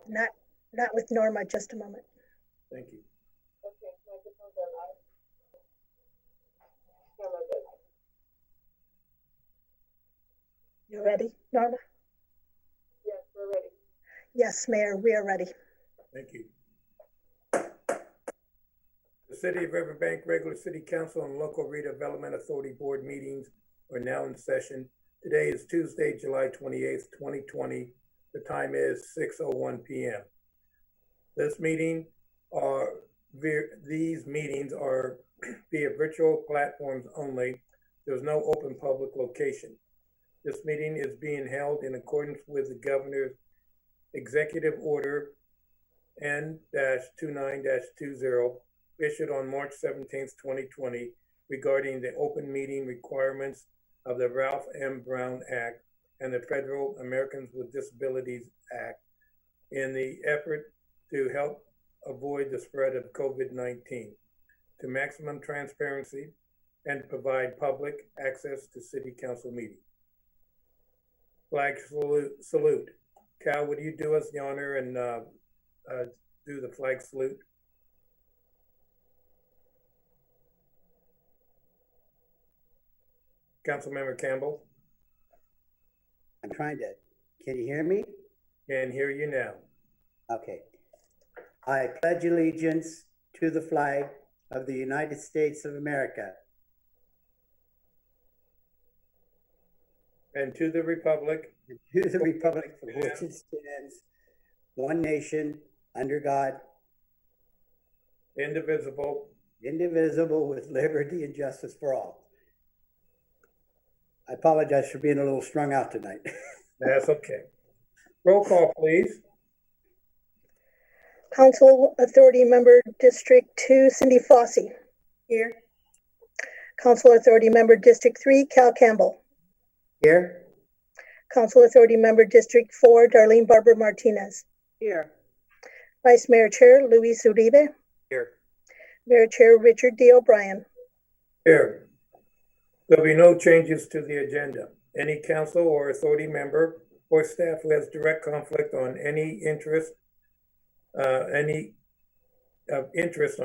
Not with Norma, just a moment. Thank you. Okay, microphones are live. Camera good. You ready, Norma? Yes, we're ready. Yes, Mayor, we are ready. Thank you. The City of Riverbank Regular City Council and Local Redevelopment Authority Board meetings are now in session. Today is Tuesday, July 28th, 2020. The time is 6:01 p.m. These meetings are via virtual platforms only. There's no open public location. This meeting is being held in accordance with the Governor's Executive Order N-29-20 issued on March 17th, 2020 regarding the open meeting requirements of the Ralph M. Brown Act and the Federal Americans with Disabilities Act in the effort to help avoid the spread of COVID-19, to maximum transparency and provide public access to City Council meetings. Flag salute. Cal, would you do us the honor and do the flag salute? Councilmember Campbell? I'm trying to, can you hear me? Can hear you now. Okay. I pledge allegiance to the flag of the United States of America And to the republic and to the republic for which it stands, one nation, under God, indivisible, indivisible, with liberty and justice for all. I apologize for being a little strung out tonight. That's okay. Roll call, please. Council Authority Member District 2, Cindy Fossey. Here. Council Authority Member District 3, Cal Campbell. Here? Council Authority Member District 4, Darlene Barber Martinez. Here. Vice Mayor Chair Luis Uribe. Here. Mayor Chair Richard D. O'Brien. Here. There'll be no changes to the agenda. Any council or authority member or staff who has direct conflict on any interest on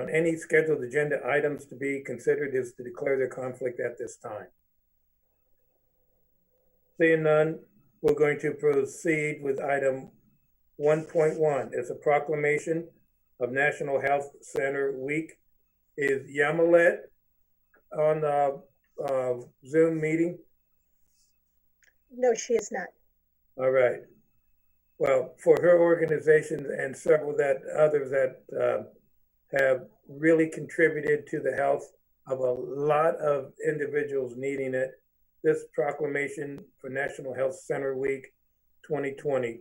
any scheduled agenda items to be considered is to declare their conflict at this time. Seeing none, we're going to proceed with item 1.1. It's a proclamation of National Health Center Week. Is Yamilet on the Zoom meeting? No, she is not. All right. Well, for her organization and several others that have really contributed to the health of a lot of individuals needing it, this proclamation for National Health Center Week 2020.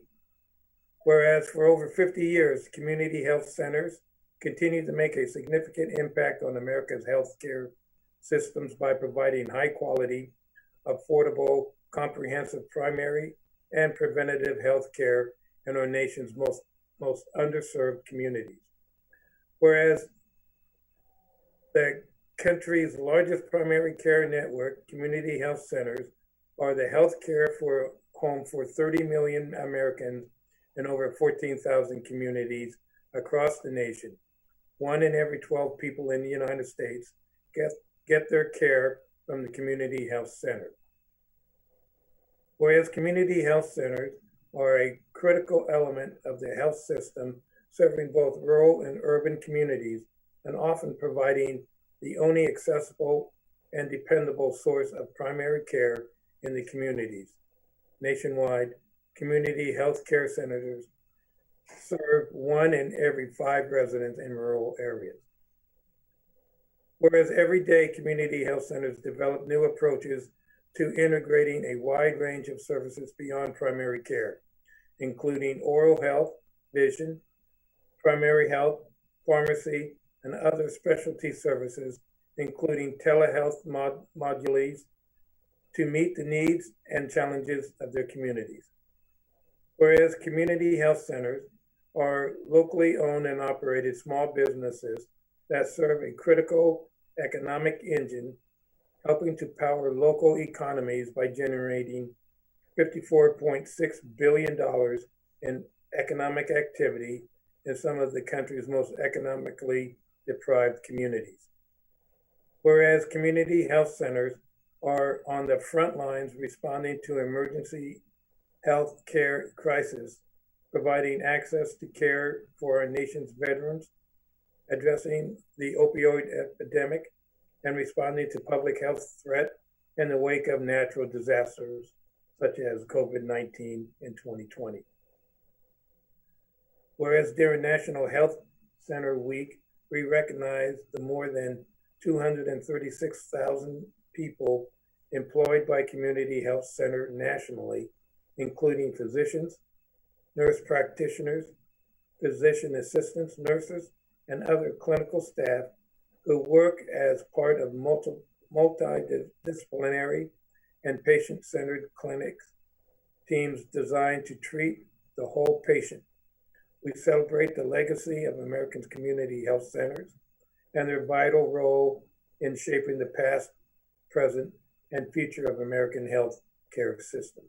Whereas for over 50 years, community health centers continue to make a significant impact on America's healthcare systems by providing high quality, affordable, comprehensive primary and preventative health care in our nation's most underserved communities. Whereas the country's largest primary care network, community health centers, are the health care home for 30 million Americans in over 14,000 communities across the nation. 1 in every 12 people in the United States get their care from the community health center. Whereas community health centers are a critical element of the health system, serving both rural and urban communities, and often providing the only accessible and dependable source of primary care in the communities. Nationwide, community health care centers serve 1 in every 5 residents in rural areas. Whereas every day community health centers develop new approaches to integrating a wide range of services beyond primary care, including oral health, vision, primary health, pharmacy, and other specialty services, including telehealth modules, to meet the needs and challenges of their communities. Whereas community health centers are locally owned and operated small businesses that serve a critical economic engine, helping to power local economies by generating $54.6 billion in economic activity in some of the country's most economically deprived communities. Whereas community health centers are on the front lines responding to emergency health care crisis, providing access to care for our nation's veterans, addressing the opioid epidemic, and responding to public health threat in the wake of natural disasters such as COVID-19 in 2020. Whereas during National Health Center Week, we recognize the more than 236,000 people employed by community health center nationally, including physicians, nurse practitioners, physician assistants, nurses, and other clinical staff who work as part of multidisciplinary and patient-centered clinics, teams designed to treat the whole patient. We celebrate the legacy of Americans' community health centers and their vital role in shaping the past, present, and future of American health care system.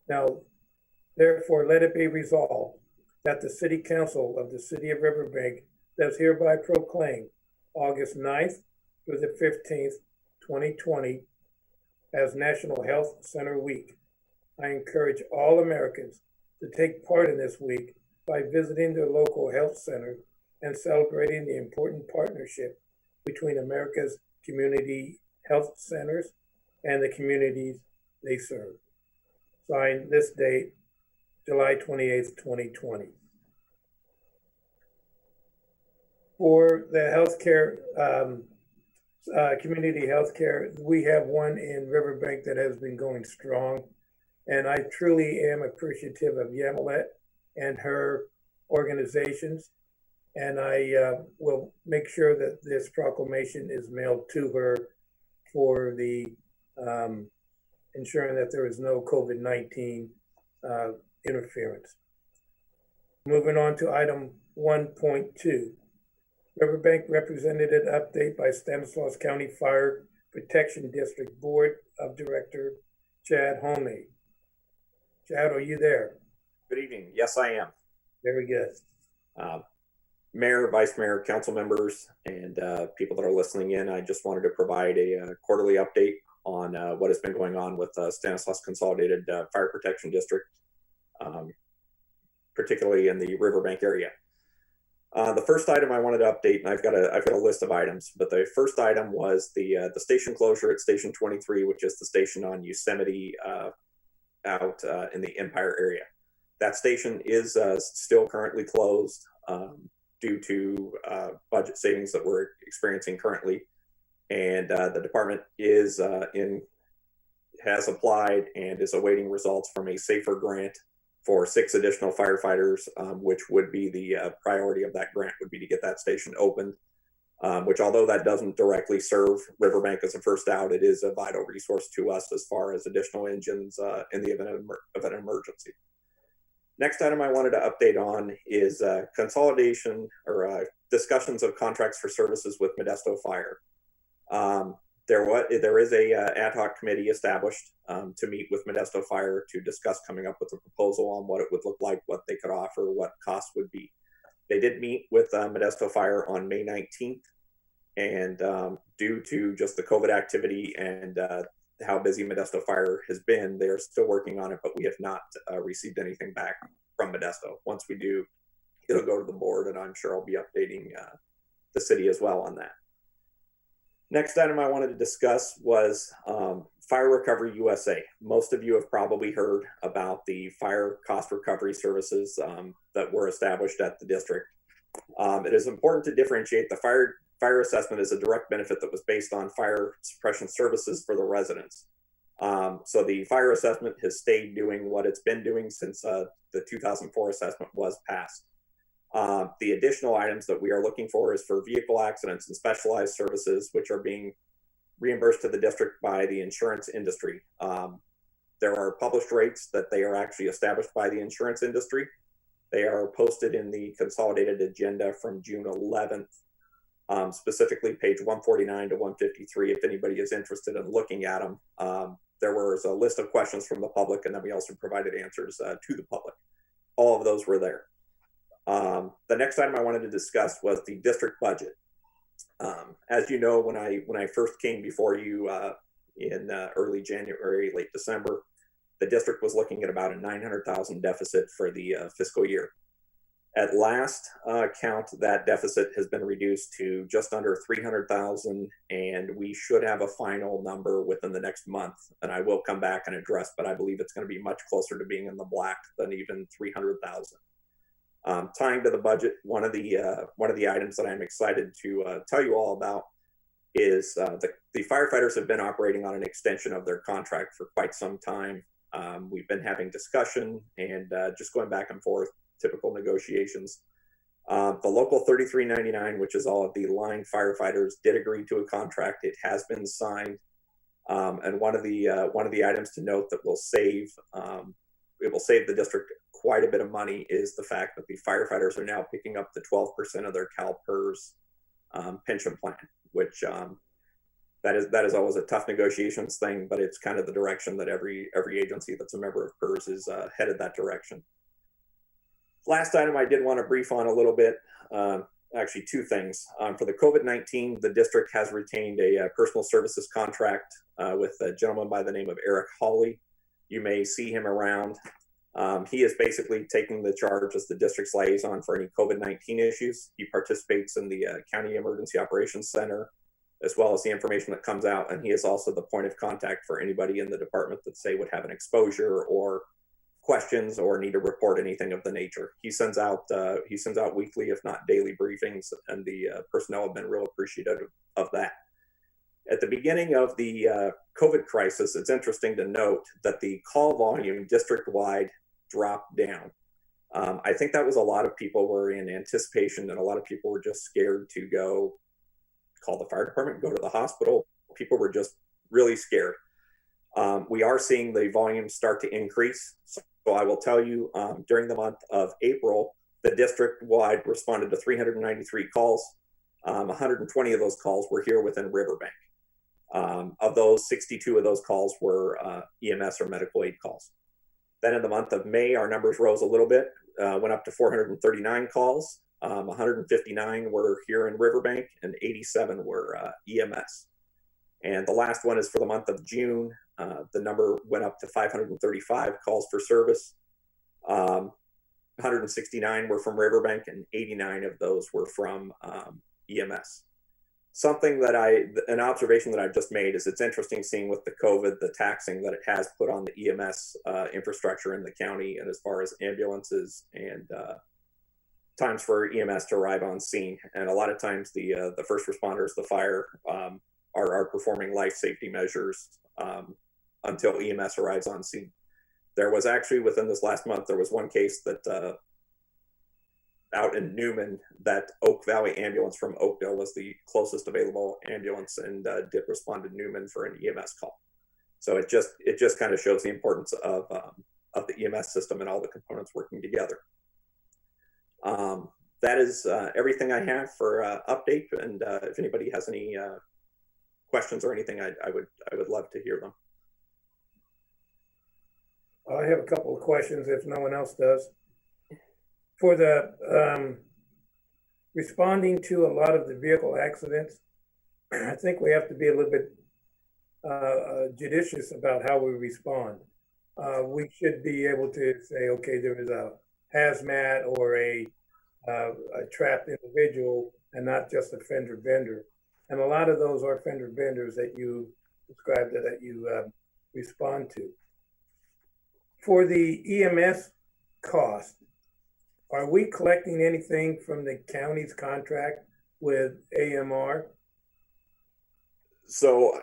Now, therefore, let it be resolved that the City Council of the City of Riverbank does hereby proclaim August 9th through the 15th, 2020 as National Health Center Week. I encourage all Americans to take part in this week by visiting their local health center and celebrating the important partnership between America's community health centers and the communities they serve. Signed this date, July 28th, 2020. For the healthcare, community healthcare, we have one in Riverbank that has been going strong. And I truly am appreciative of Yamilet and her organizations. And I will make sure that this proclamation is mailed to her for the ensuring that there is no COVID-19 interference. Moving on to item 1.2. Riverbank Representative Update by Stanislaus County Fire Protection District Board of Director Chad Homme. Chad, are you there? Good evening. Yes, I am. Very good. Mayor, Vice Mayor, council members, and people that are listening in, I just wanted to provide a quarterly update on what has been going on with Stanislaus Consolidated Fire Protection District, particularly in the Riverbank area. The first item I wanted to update, and I've got a list of items, but the first item was the station closure at Station 23, which is the station on Yosemite out in the Empire area. That station is still currently closed due to budget savings that we're experiencing currently, and the department has applied and is awaiting results from a SAFER grant for 6 additional firefighters, which would be the priority of that grant would be to get that station opened, which although that doesn't directly serve Riverbank as a first out, it is a vital resource to us as far as additional engines in the event of an emergency. Next item I wanted to update on is consolidation or discussions of contracts for services with Modesto Fire. There is a ad hoc committee established to meet with Modesto Fire to discuss coming up with a proposal on what it would look like, what they could offer, what costs would be. They did meet with Modesto Fire on May 19th, and due to just the COVID activity and how busy Modesto Fire has been, they are still working on it, but we have not received anything back from Modesto. Once we do, it'll go to the board, and I'm sure I'll be updating the city as well on that. Next item I wanted to discuss was Fire Recovery USA. Most of you have probably heard about the fire cost recovery services that were established at the district. It is important to differentiate the fire assessment as a direct benefit that was based on fire suppression services for the residents. So the fire assessment has stayed doing what it's been doing since the 2004 assessment was passed. The additional items that we are looking for is for vehicle accidents and specialized services, which are being reimbursed to the district by the insurance industry. There are published rates that they are actually established by the insurance industry. They are posted in the consolidated agenda from June 11th, specifically page 149 to 153, if anybody is interested in looking at them. There was a list of questions from the public, and then we also provided answers to the public. all of those were there. The next item I wanted to discuss was the district budget. As you know, when I first came before you in early January, late December, the district was looking at about a $900,000 deficit for the fiscal year. At last count, that deficit has been reduced to just under $300,000, and we should have a final number within the next month. And I will come back and address, but I believe it's going to be much closer to being in the black than even $300,000. Tying to the budget, one of the items that I'm excited to tell you all about is the firefighters have been operating on an extension of their contract for quite some time. We've been having discussion and just going back and forth, typical negotiations. The local 3399, which is all of the line firefighters, did agree to a contract. It has been signed, and one of the items to note that will save the district quite a bit of money is the fact that the firefighters are now picking up the 12% of their CalPERS pension plan, which that is always a tough negotiations thing, but it's kind of the direction that every agency that's a member of PERS is headed that direction. Last item I did want to brief on a little bit, actually two things. For the COVID-19, the district has retained a personal services contract with a gentleman by the name of Eric Hawley. You may see him around. He is basically taking the charge as the district's liaison for any COVID-19 issues. He participates in the County Emergency Operations Center, as well as the information that comes out. And he is also the point of contact for anybody in the department that say would have an exposure or questions or need to report anything of the nature. He sends out weekly, if not daily briefings, and the personnel have been real appreciative of that. At the beginning of the COVID crisis, it's interesting to note that the call volume district-wide dropped down. I think that was a lot of people were in anticipation, and a lot of people were just scared to go call the fire department, go to the hospital. People were just really scared. We are seeing the volume start to increase. So I will tell you, during the month of April, the district-wide responded to 393 calls. 120 of those calls were here within Riverbank. Of those, 62 of those calls were EMS or medical aid calls. Then in the month of May, our numbers rose a little bit, went up to 439 calls. 159 were here in Riverbank and 87 were EMS. And the last one is for the month of June. The number went up to 535 calls for service. 169 were from Riverbank and 89 of those were from EMS. An observation that I've just made is it's interesting seeing with the COVID, the taxing that it has put on the EMS infrastructure in the county, and as far as ambulances and times for EMS to arrive on scene. And a lot of times the first responders, the fire, are performing life safety measures until EMS arrives on scene. There was actually, within this last month, there was one case that out in Newman, that Oak Valley ambulance from Oakdale was the closest available ambulance and did respond to Newman for an EMS call. So it just kind of shows the importance of the EMS system and all the components working together. That is everything I have for update. And if anybody has any questions or anything, I would love to hear them. I have a couple of questions if no one else does. For the responding to a lot of the vehicle accidents, I think we have to be a little bit judicious about how we respond. We should be able to say, okay, there is a hazmat or a trapped individual and not just a fender bender. And a lot of those are fender benders that you described that you respond to. For the EMS cost, are we collecting anything from the county's contract with AMR? So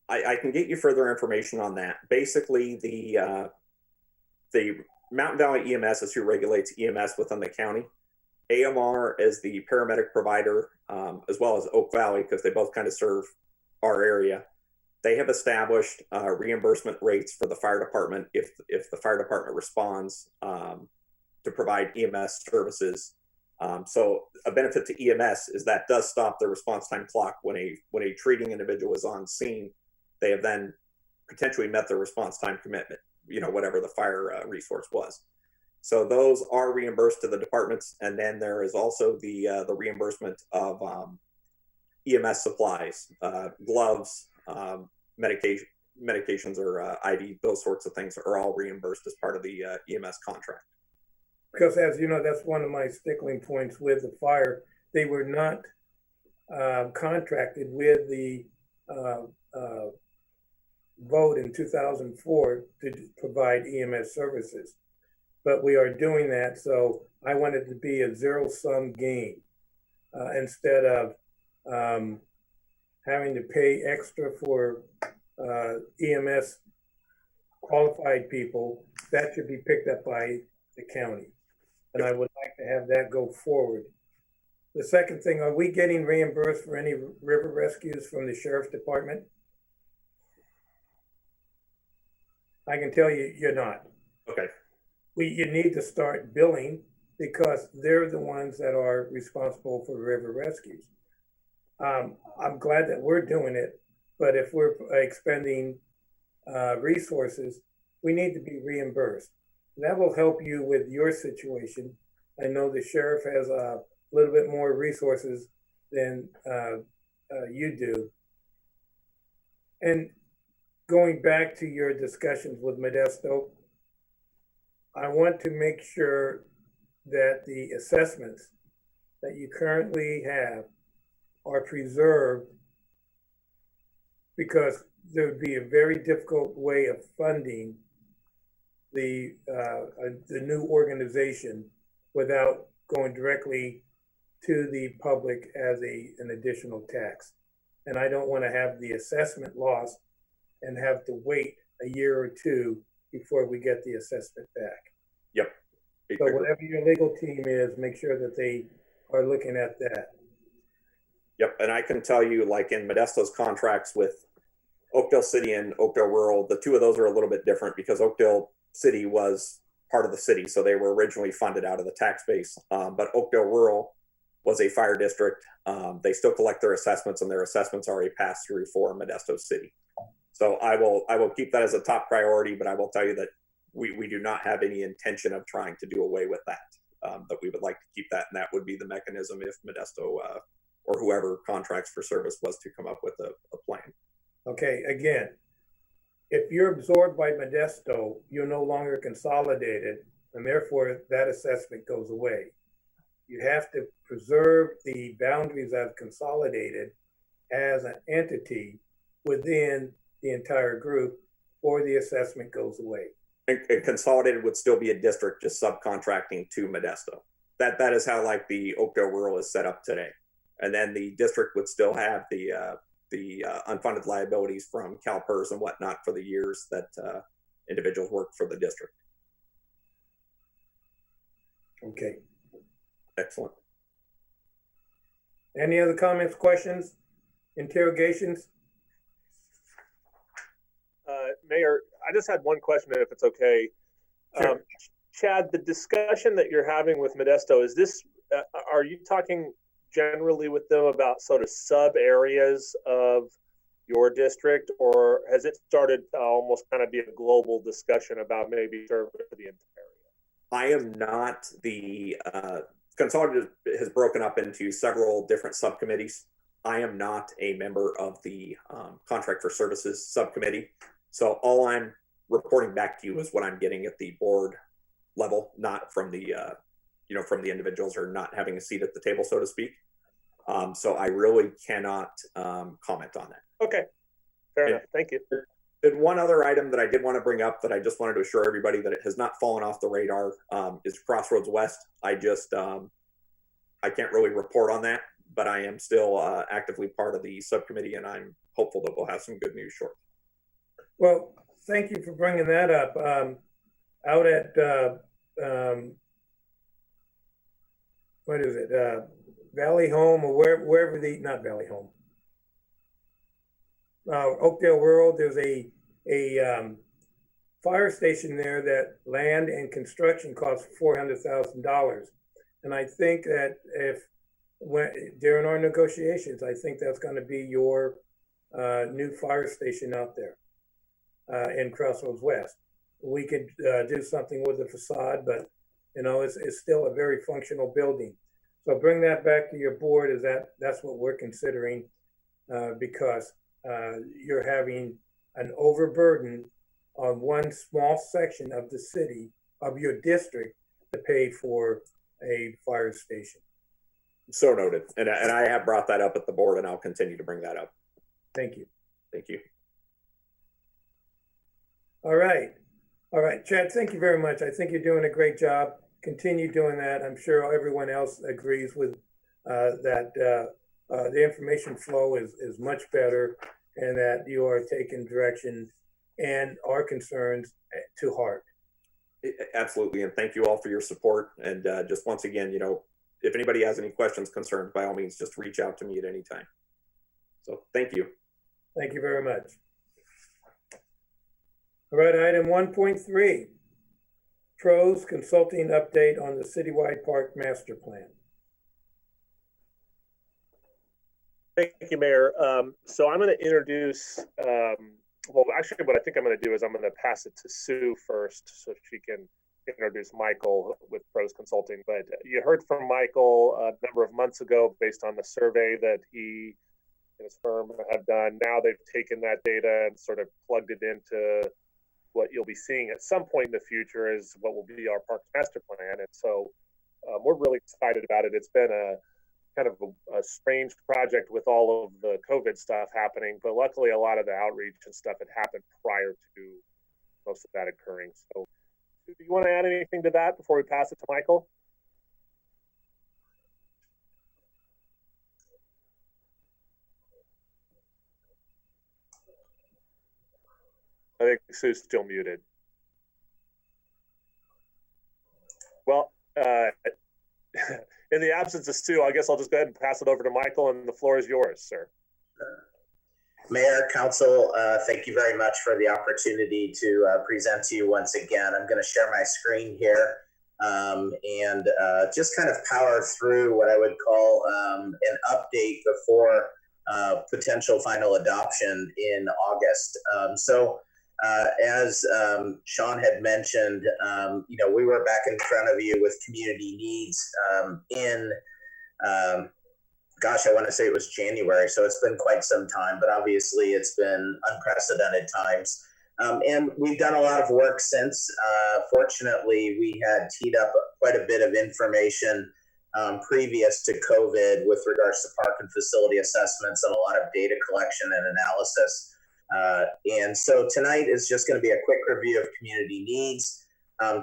I can get you further information on that. Basically, the Mountain Valley EMS is who regulates EMS within the county. AMR is the paramedic provider, as well as Oak Valley, because they both kind of serve our area. They have established reimbursement rates for the fire department if the fire department responds to provide EMS services. So a benefit to EMS is that does stop the response time clock when a treating individual is on scene. They have then potentially met their response time commitment, whatever the fire resource was. So those are reimbursed to the departments, and then there is also the reimbursement of EMS supplies, gloves, medications or IV, those sorts of things are all reimbursed as part of the EMS contract. Because as you know, that's one of my stickling points with the fire. They were not contracted with the vote in 2004 to provide EMS services. But we are doing that, so I want it to be a zero-sum game instead of having to pay extra for EMS qualified people. That should be picked up by the county. And I would like to have that go forward. The second thing, are we getting reimbursed for any river rescues from the sheriff's department? I can tell you, you're not. Okay. You need to start billing because they're the ones that are responsible for river rescues. I'm glad that we're doing it, but if we're expending resources, we need to be reimbursed. That will help you with your situation. I know the sheriff has a little bit more resources than you do. And going back to your discussions with Modesto, I want to make sure that the assessments that you currently have are preserved, because there would be a very difficult way of funding the new organization without going directly to the public as an additional tax. And I don't want to have the assessment lost and have to wait a year or two before we get the assessment back. Yep. So whatever your legal team is, make sure that they are looking at that. Yep, and I can tell you, like in Modesto's contracts with Oakdale City and Oakdale Rural, the two of those are a little bit different because Oakdale City was part of the city, so they were originally funded out of the tax base. But Oakdale Rural was a fire district. They still collect their assessments, and their assessments are a pass-through for Modesto City. So I will keep that as a top priority, but I will tell you that we do not have any intention of trying to do away with that. That we would like to keep that, and that would be the mechanism if Modesto or whoever contracts for service was to come up with a plan. Okay, again, if you're absorbed by Modesto, you're no longer consolidated, and therefore that assessment goes away. You have to preserve the boundaries of consolidated as an entity within the entire group, or the assessment goes away. And consolidated would still be a district just subcontracting to Modesto. That is how like the Oakdale Rural is set up today. And then the district would still have the unfunded liabilities from CalPERS and whatnot for the years that individuals worked for the district. Okay. Excellent. Any other comments, questions, interrogations? Mayor, I just had one question, if it's okay. Sure. Chad, the discussion that you're having with Modesto, is this, are you talking generally with them about sort of sub areas of your district, or has it started to almost kind of be a global discussion about maybe serving the entire area? I am not the consolidated has broken up into several different subcommittees. I am not a member of the contract for services subcommittee. So all I'm reporting back to you is what I'm getting at the board level, not from the, from the individuals or not having a seat at the table, so to speak. So I really cannot comment on that. Okay, fair enough. Thank you. And one other item that I did want to bring up that I just wanted to assure everybody that it has not fallen off the radar is Crossroads West. I just, I can't really report on that, but I am still actively part of the subcommittee, and I'm hopeful that we'll have some good news shortly. Well, thank you for bringing that up. Out at, what is it, Valley Home, or wherever not Valley Home, Oakdale Rural, there's a fire station there that land and construction costs $400,000. And I think that during our negotiations, I think that's going to be your new fire station out there in Crossroads West. We could do something with the facade, but You know, it's still a very functional building. So bring that back to your board. That's what we're considering, because you're having an overburden on one small section of the city, of your district, to pay for a fire station. So noted. And I have brought that up at the board, and I'll continue to bring that up. Thank you. Thank you. All right. Chad, thank you very much. I think you're doing a great job. Continue doing that. I'm sure everyone else agrees with that. The information flow is much better, and that you are taking direction and our concerns to heart. Absolutely. And thank you all for your support. And just once again, you know, if anybody has any questions, concerns, by all means, just reach out to me at any time. So thank you. Thank you very much. All right, item 1.3, PROS consulting update on the Citywide Park Master Plan. Thank you, Mayor. So I'm going to introduce, well, actually what I think I'm going to do is I'm going to pass it to Sue first so she can introduce Michael with PROS Consulting. But you heard from Michael a number of months ago based on the survey that he and his firm have done. Now they've taken that data and sort of plugged it into what you'll be seeing at some point in the future is what will be our Parks Master Plan. And so we're really excited about it. It's been a kind of a strange project with all of the COVID stuff happening, but luckily a lot of the outreach and stuff had happened prior to most of that occurring. So do you want to add anything to that before we pass it to Michael? I think Sue's still muted. Well, in the absence of Sue, I guess I'll just go ahead and pass it over to Michael, and the floor is yours, sir. Mayor, Council, thank you very much for the opportunity to present to you once again. I'm going to share my screen here and just kind of power through what I would call an update before potential final adoption in August. As Sean had mentioned, you know, we were back in front of you with community needs in, gosh, I want to say it was January, so it's been quite some time, but obviously it's been unprecedented times. And we've done a lot of work since. Fortunately, we had teed up quite a bit of information previous to COVID with regards to park and facility assessments and a lot of data collection and analysis. And so tonight is just going to be a quick review of community needs,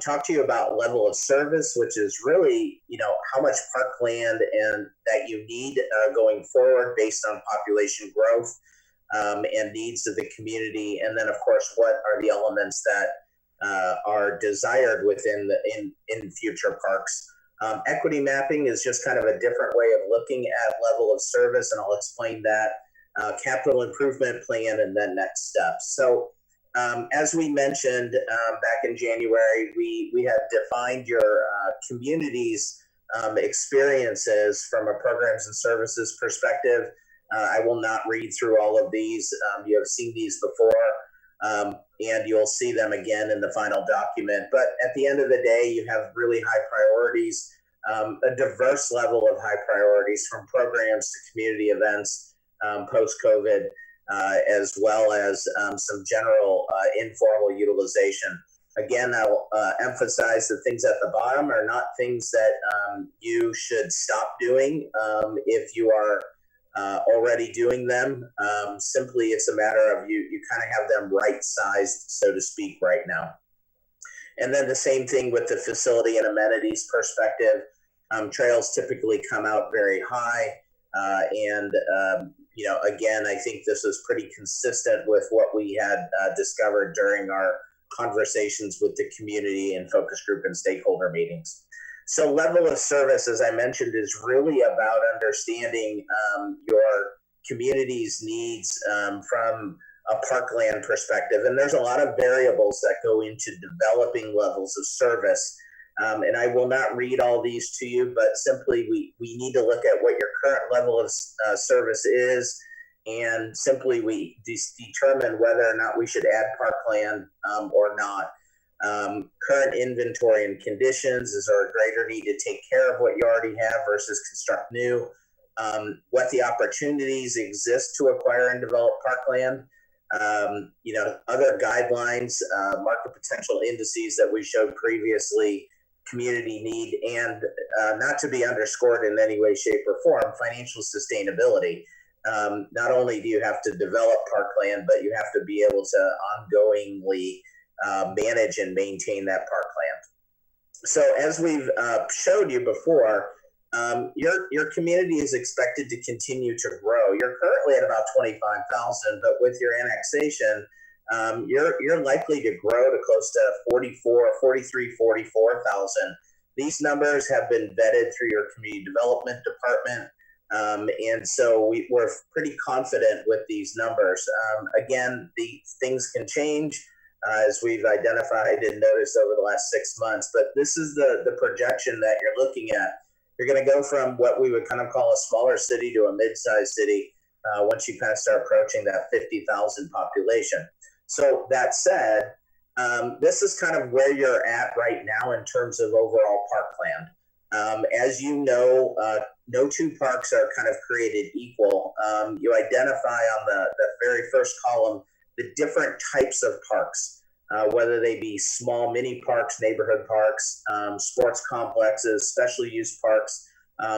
talk to you about level of service, which is really, you know, how much parkland and that you need going forward based on population growth and needs of the community. And then, of course, what are the elements that are desired within in future parks. Equity mapping is just kind of a different way of looking at level of service, and I'll explain that. Capital improvement plan, and then next steps. So as we mentioned back in January, we have defined your community's experiences from a programs and services perspective. I will not read through all of these. You have seen these before, and you'll see them again in the final document. But at the end of the day, you have really high priorities, a diverse level of high priorities, from programs to community events, post-COVID, as well as some general informal utilization. Again, I'll emphasize the things at the bottom are not things that you should stop doing if you are already doing them. Simply, it's a matter of you kind of have them right-sized, so to speak, right now. And then the same thing with the facility and amenities perspective. Trails typically come out very high. You know, again, I think this is pretty consistent with what we had discovered during our conversations with the community and focus group and stakeholder meetings. So level of service, as I mentioned, is really about understanding your community's needs from a parkland perspective. And there's a lot of variables that go into developing levels of service. And I will not read all these to you, but simply we need to look at what your current level of service is, and simply we determine whether or not we should add parkland or not. current inventory and conditions. Is there a greater need to take care of what you already have versus construct new? What the opportunities exist to acquire and develop parkland. Other guidelines, market potential indices that we showed previously, community need, and not to be underscored in any way, shape, or form, financial sustainability. Not only do you have to develop parkland, but you have to be able to ongoingly manage and maintain that parkland. So as we've showed you before, your community is expected to continue to grow. You're currently at about 25,000, but with your annexation, you're likely to grow to close to 44,000. These numbers have been vetted through your community development department. And so we're pretty confident with these numbers. Again, the things can change as we've identified and noticed over the last 6 months, but this is the projection that you're looking at. You're going to go from what we would kind of call a smaller city to a mid-sized city once you kind of start approaching that 50,000 population. So that said, this is kind of where you're at right now in terms of overall parkland. As you know, no two parks are kind of created equal. You identify on the very first column the different types of parks, whether they be small mini parks, neighborhood parks, sports complexes, special use parks,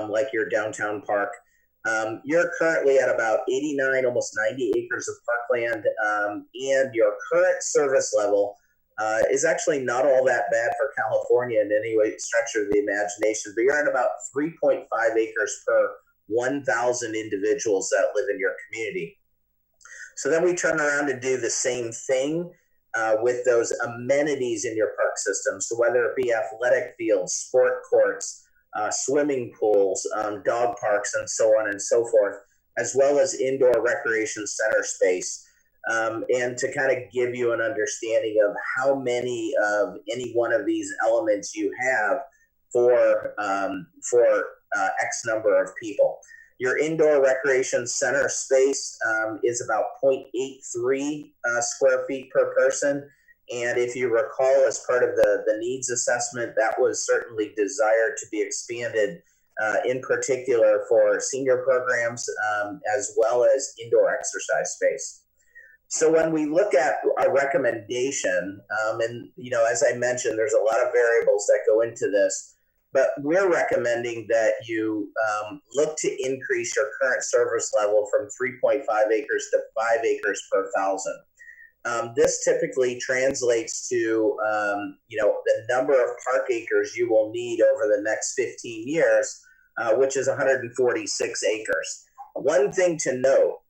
like your downtown park. You're currently at about 89, almost 90 acres of parkland, and your current service level is actually not all that bad for California in any way, stretch of the imagination, but you're at about 3.5 acres per 1,000 individuals that live in your community. So then we turn around and do the same thing with those amenities in your park system. So whether it be athletic fields, sport courts, swimming pools, dog parks, and so on and so forth, as well as indoor recreation center space. And to kind of give you an understanding of how many of any one of these elements you have for X number of people. Your indoor recreation center space is about 0.83 square feet per person. And if you recall, as part of the needs assessment, that was certainly desired to be expanded, in particular for senior programs, as well as indoor exercise space. So when we look at our recommendation, and as I mentioned, there's a lot of variables that go into this, but we're recommending that you look to increase your current service level from 3.5 acres to 5 acres per 1,000. This typically translates to the number of park acres you will need over the next 15 years, which is 146 acres. One thing to note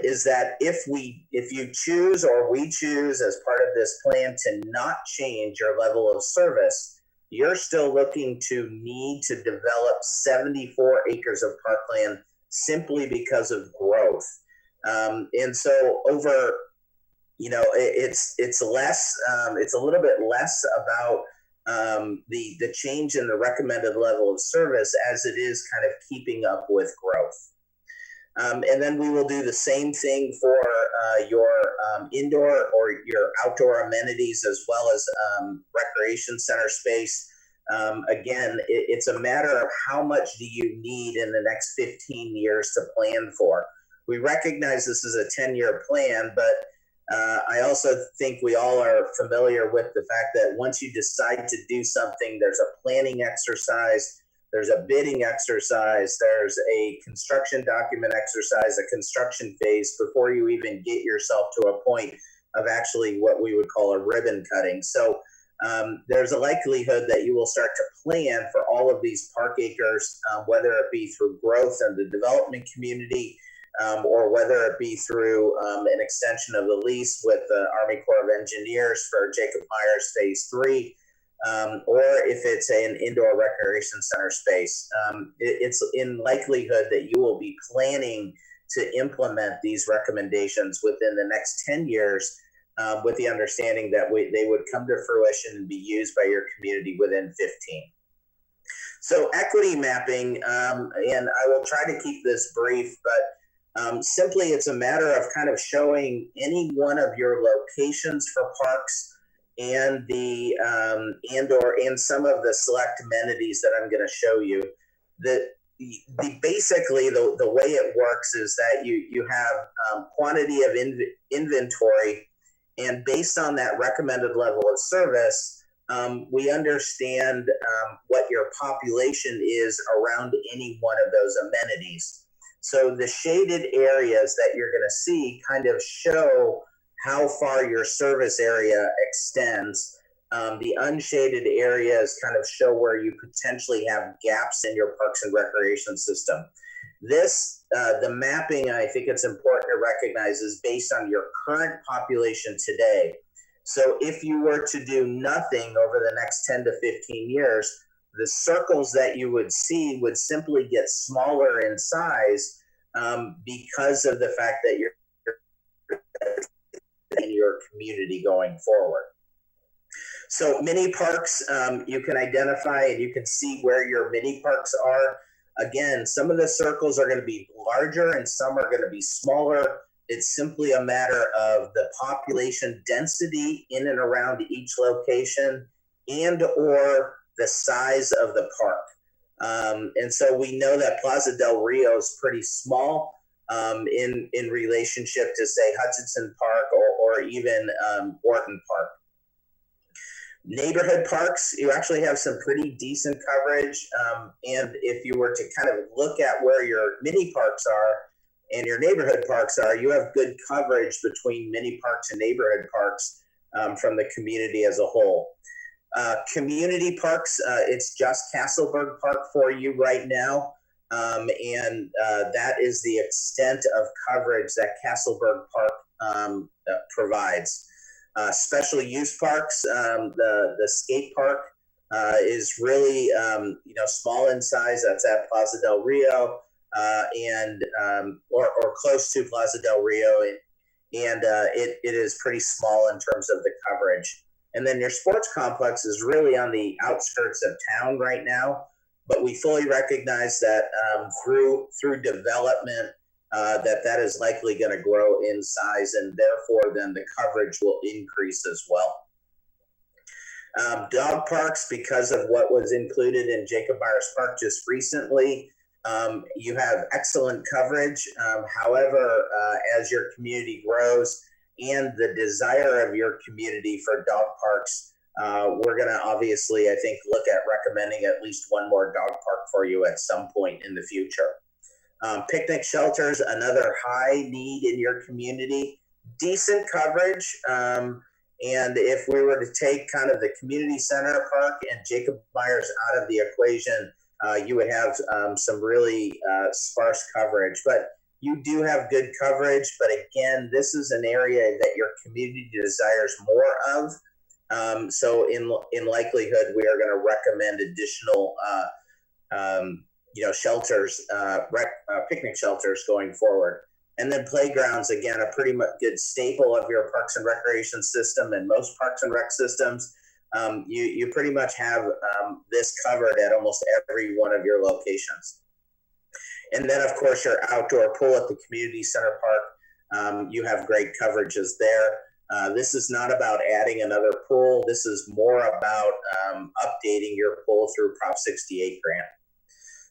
is that if you choose, or we choose as part of this plan, to not change your level of service, you're still looking to need to develop 74 acres of parkland simply because of growth. And so over, it's less, it's a little bit less about the change in the recommended level of service as it is kind of keeping up with growth. And then we will do the same thing for your indoor or your outdoor amenities, as well as recreation center space. Again, it's a matter of how much do you need in the next 15 years to plan for. We recognize this is a 10-year plan, but I also think we all are familiar with the fact that once you decide to do something, there's a planning exercise, there's a bidding exercise, there's a construction document exercise, a construction phase before you even get yourself to a point of actually what we would call a ribbon cutting. So there's a likelihood that you will start to plan for all of these park acres, whether it be through growth in the development community, or whether it be through an extension of the lease with the Army Corps of Engineers for Jacob Myers Phase 3, or if it's an indoor recreation center space. It's in likelihood that you will be planning to implement these recommendations within the next 10 years, with the understanding that they would come to fruition and be used by your community within 15. So equity mapping, and I will try to keep this brief, but simply it's a matter of kind of showing any one of your locations for parks and the and some of the select amenities that I'm going to show you. Basically the way it works is that you have quantity of inventory, and based on that recommended level of service, we understand what your population is around any one of those amenities. So the shaded areas that you're going to see kind of show how far your service area extends. The unshaded areas kind of show where you potentially have gaps in your parks and recreation system. This, the mapping, I think it's important to recognize, is based on your current population today. So if you were to do nothing over the next 10 to 15 years, the circles that you would see would simply get smaller in size because of the fact that you're in your community going forward. So mini parks, you can identify and you can see where your mini parks are. Again, some of the circles are going to be larger and some are going to be smaller. It's simply a matter of the population density in and around each location and or the size of the park. And so we know that Plaza del Rio is pretty small in relationship to, say, Hutchinson Park or even Wharton Park. Neighborhood parks, you actually have some pretty decent coverage. And if you were to kind of look at where your mini parks are and your neighborhood parks are, you have good coverage between mini parks and neighborhood parks from the community as a whole. Community parks, it's just Castleberg Park for you right now. And that is the extent of coverage that Castleberg Park provides. Special use parks, the skate park is really small in size. That's at Plaza del Rio and or close to Plaza del Rio, and it is pretty small in terms of the coverage. And then your sports complex is really on the outskirts of town right now, but we fully recognize that through development that is likely going to grow in size, and therefore then the coverage will increase as well. Dog parks, because of what was included in Jacob Myers Park just recently, you have excellent coverage. However, as your community grows and the desire of your community for dog parks, we're going to obviously, I think, look at recommending at least one more dog park for you at some point in the future. Picnic shelters, another high need in your community, decent coverage. And if we were to take kind of the community center park and Jacob Myers out of the equation, you would have some really sparse coverage. But you do have good coverage. But again, this is an area that your community desires more of. So in likelihood, we are going to recommend additional shelters, picnic shelters going forward. And then playgrounds, again, a pretty much good staple of your parks and recreation system and most parks and rec systems. You pretty much have this covered at almost every one of your locations. And then, of course, your outdoor pool at the community center park, you have great coverages there. This is not about adding another pool. This is more about updating your pool through Prop 68 grant.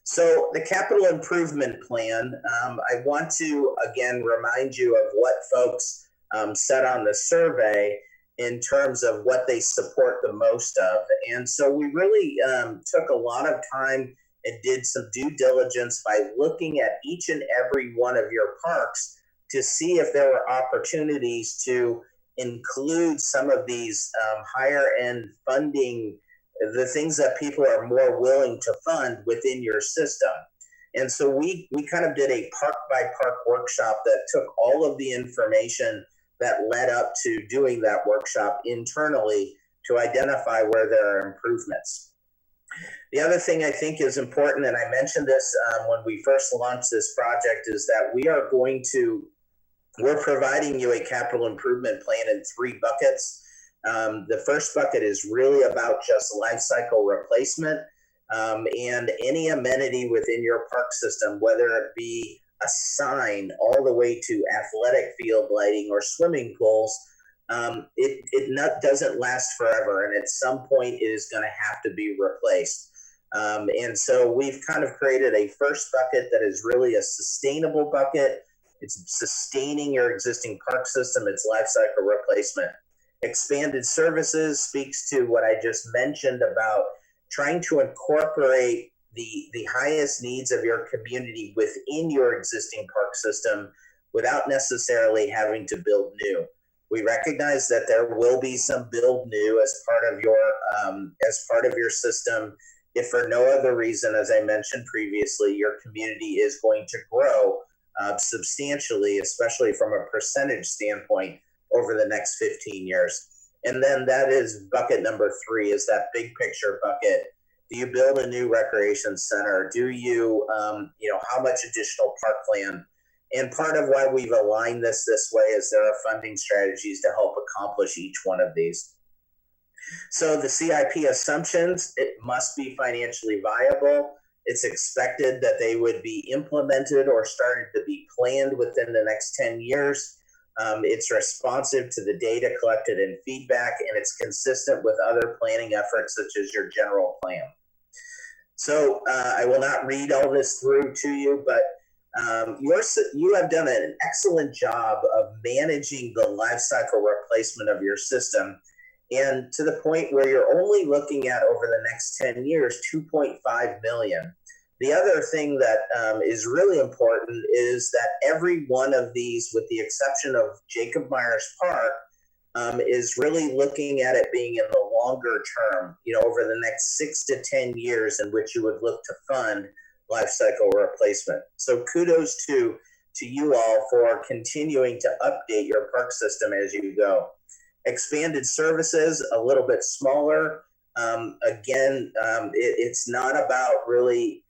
So the capital improvement plan, I want to, again, remind you of what folks said on the survey in terms of what they support the most of. And so we really took a lot of time and did some due diligence by looking at each and every one of your parks to see if there were opportunities to include some of these higher end funding, the things that people are more willing to fund within your system. And so we kind of did a park by park workshop that took all of the information that led up to doing that workshop internally to identify where there are improvements. The other thing I think is important, and I mentioned this when we first launched this project, is that we're providing you a capital improvement plan in 3 buckets. The first bucket is really about just life cycle replacement and any amenity within your park system, whether it be a sign all the way to athletic field lighting or swimming pools. doesn't last forever, and at some point it is going to have to be replaced. And so we've kind of created a first bucket that is really a sustainable bucket. It's sustaining your existing park system, it's life cycle replacement. Expanded services speaks to what I just mentioned about trying to incorporate the highest needs of your community within your existing park system without necessarily having to build new. We recognize that there will be some build new as part of your system, if for no other reason, as I mentioned previously, your community is going to grow substantially, especially from a percentage standpoint over the next 15 years. And then that is bucket number 3, is that big picture bucket. Do you build a new recreation center? Do you, how much additional parkland? And part of why we've aligned this way is there are funding strategies to help accomplish each one of these. So the CIP assumptions, it must be financially viable. It's expected that they would be implemented or started to be planned within the next 10 years. It's responsive to the data collected and feedback, and it's consistent with other planning efforts such as your general plan. So I will not read all this through to you, but you have done an excellent job of managing the life cycle replacement of your system, and to the point where you're only looking at over the next 10 years, 2.5 million. The other thing that is really important is that every one of these, with the exception of Jacob Myers Park, is really looking at it being in the longer term, over the next 6 to 10 years in which you would look to fund life cycle replacement. So kudos to you all for continuing to update your park system as you go. Expanded services, a little bit smaller. It's not about really,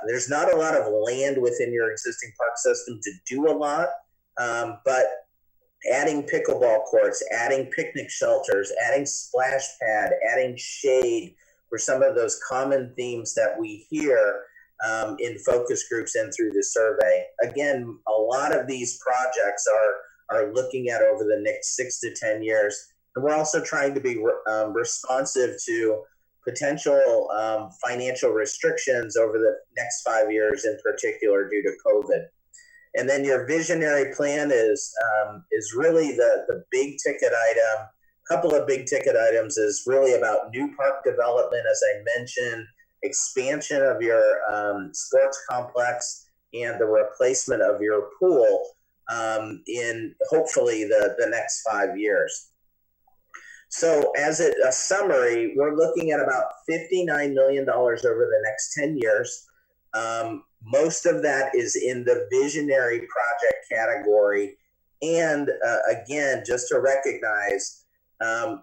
there's not a lot of land within your existing park system to do a lot, but adding pickleball courts, adding picnic shelters, adding splash pad, adding shade were some of those common themes that we hear in focus groups and through the survey. Again, a lot of these projects are looking at over the next 6 to 10 years. And we're also trying to be responsive to potential financial restrictions over the next 5 years, in particular due to COVID. And then your visionary plan is really the big ticket item. A couple of big ticket items is really about new park development, as I mentioned, expansion of your sports complex, and the replacement of your pool in hopefully the next 5 years. So as a summary, we're looking at about $59 million over the next 10 years. Most of that is in the visionary project category. And again, just to recognize,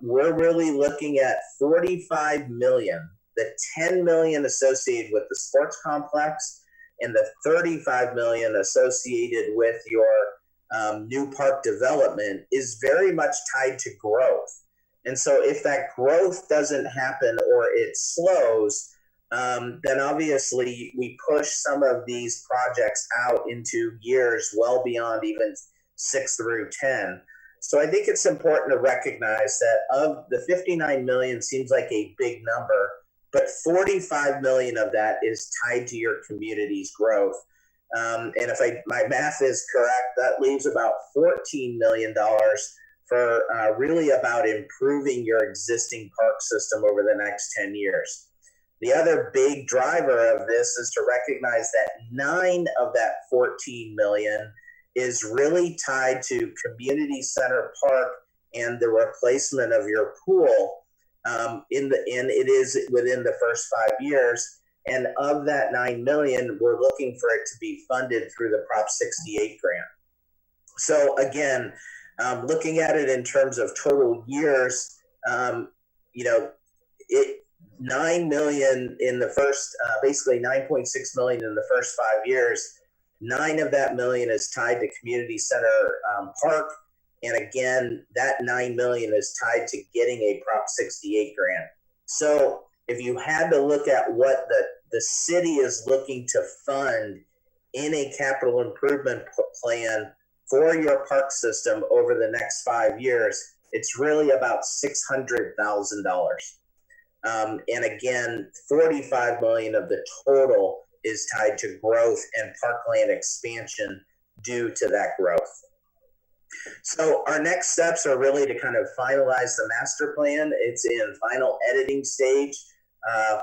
we're really looking at 45 million, the 10 million associated with the sports complex and the 35 million associated with your new park development is very much tied to growth. And so if that growth doesn't happen or it slows, then obviously we push some of these projects out into years well beyond even 6 through 10. So I think it's important to recognize that of the 59 million seems like a big number, but 45 million of that is tied to your community's growth. And if my math is correct, that leaves about $14 million for really about improving your existing park system over the next 10 years. The other big driver of this is to recognize that 9 of that 14 million is really tied to community center park and the replacement of your pool. And it is within the first 5 years. And of that 9 million, we're looking for it to be funded through the Prop 68 grant. So again, looking at it in terms of total years, 9 million in the first, basically 9.6 million in the first 5 years. 9 of that million is tied to community center park. And again, that 9 million is tied to getting a Prop 68 grant. So if you had to look at what the city is looking to fund in a capital improvement plan for your park system over the next 5 years, It's really about $600,000. And again, 45 million of the total is tied to growth and parkland expansion due to that growth. So our next steps are really to kind of finalize the master plan. It's in final editing stage.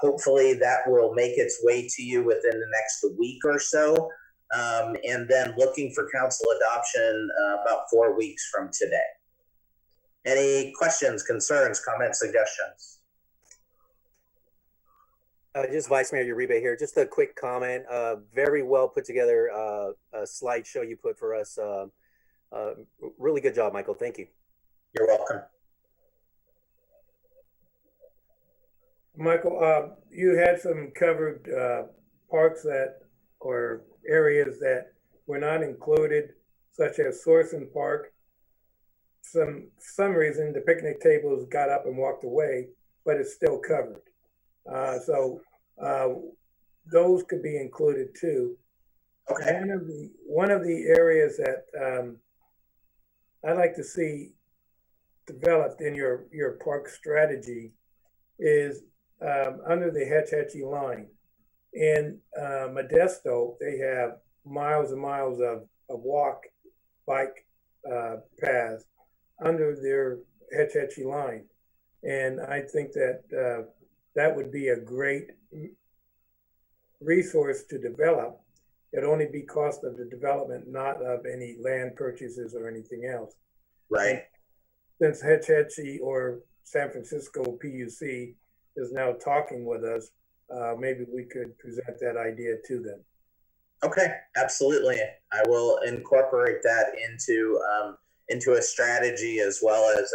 Hopefully that will make its way to you within the next week or so. And then looking for council adoption about 4 weeks from today. Any questions, concerns, comments, suggestions? Just Vice Mayor Uribe here. Just a quick comment. Very well put together a slideshow you put for us. Really good job, Michael. Thank you. You're welcome. Michael, you had some covered parks that or areas that were not included, such as Sorensen Park. Some reason the picnic tables got up and walked away, but it's still covered. So those could be included too. Okay. One of the areas that I'd like to see developed in your park strategy is under the Hetch Hetchy line. In Modesto, they have miles and miles of bike paths under their Hetch Hetchy line. And I think that that would be a great resource to develop. It'd only be cost of the development, not of any land purchases or anything else. Right. Since Hetch Hetchy or San Francisco PUC is now talking with us, maybe we could present that idea to them. Okay, absolutely. I will incorporate that into a strategy as well as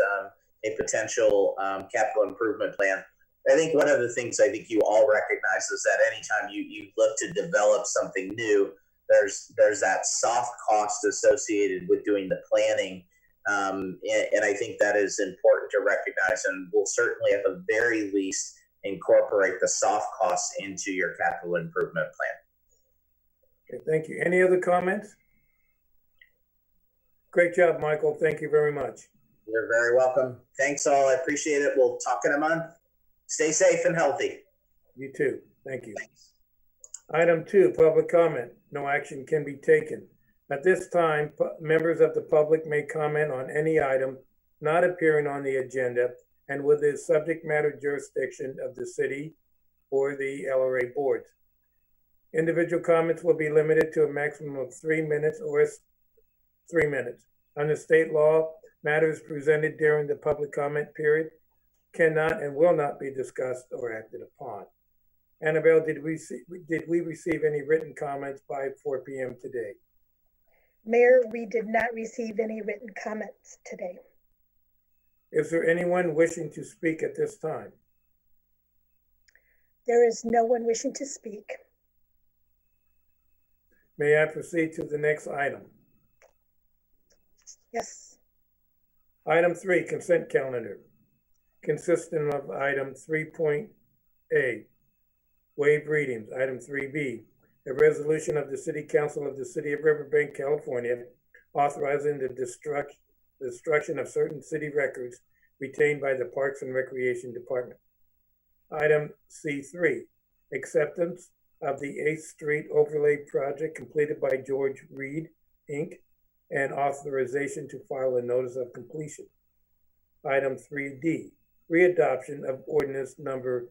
a potential capital improvement plan. I think one of the things I think you all recognize is that anytime you look to develop something new, there's that soft cost associated with doing the planning. And I think that is important to recognize, and we'll certainly at the very least incorporate the soft costs into your capital improvement plan. Okay, thank you. Any other comments? Great job, Michael. Thank you very much. You're very welcome. Thanks all. I appreciate it. We'll talk in a month. Stay safe and healthy. You too. Thank you. Thanks. Item 2, public comment. No action can be taken. At this time, members of the public may comment on any item not appearing on the agenda and with the subject matter jurisdiction of the city or the LRA boards. Individual comments will be limited to a maximum of 3 minutes or 3 minutes. Under state law, matters presented during the public comment period cannot and will not be discussed or acted upon. Annabelle, did we receive any written comments by 4 p.m. today? Mayor, we did not receive any written comments today. Is there anyone wishing to speak at this time? There is no one wishing to speak. May I proceed to the next item? Yes. Item 3, consent calendar, consisting of item 3.A, waive readings. Item 3B, a resolution of the City Council of the City of Riverbank, California, authorizing the destruction of certain city records retained by the Parks and Recreation Department. Item C3, acceptance of the 8th Street overlay project completed by George Reed, Inc., and authorization to file a notice of completion. Item 3D, readoption of ordinance number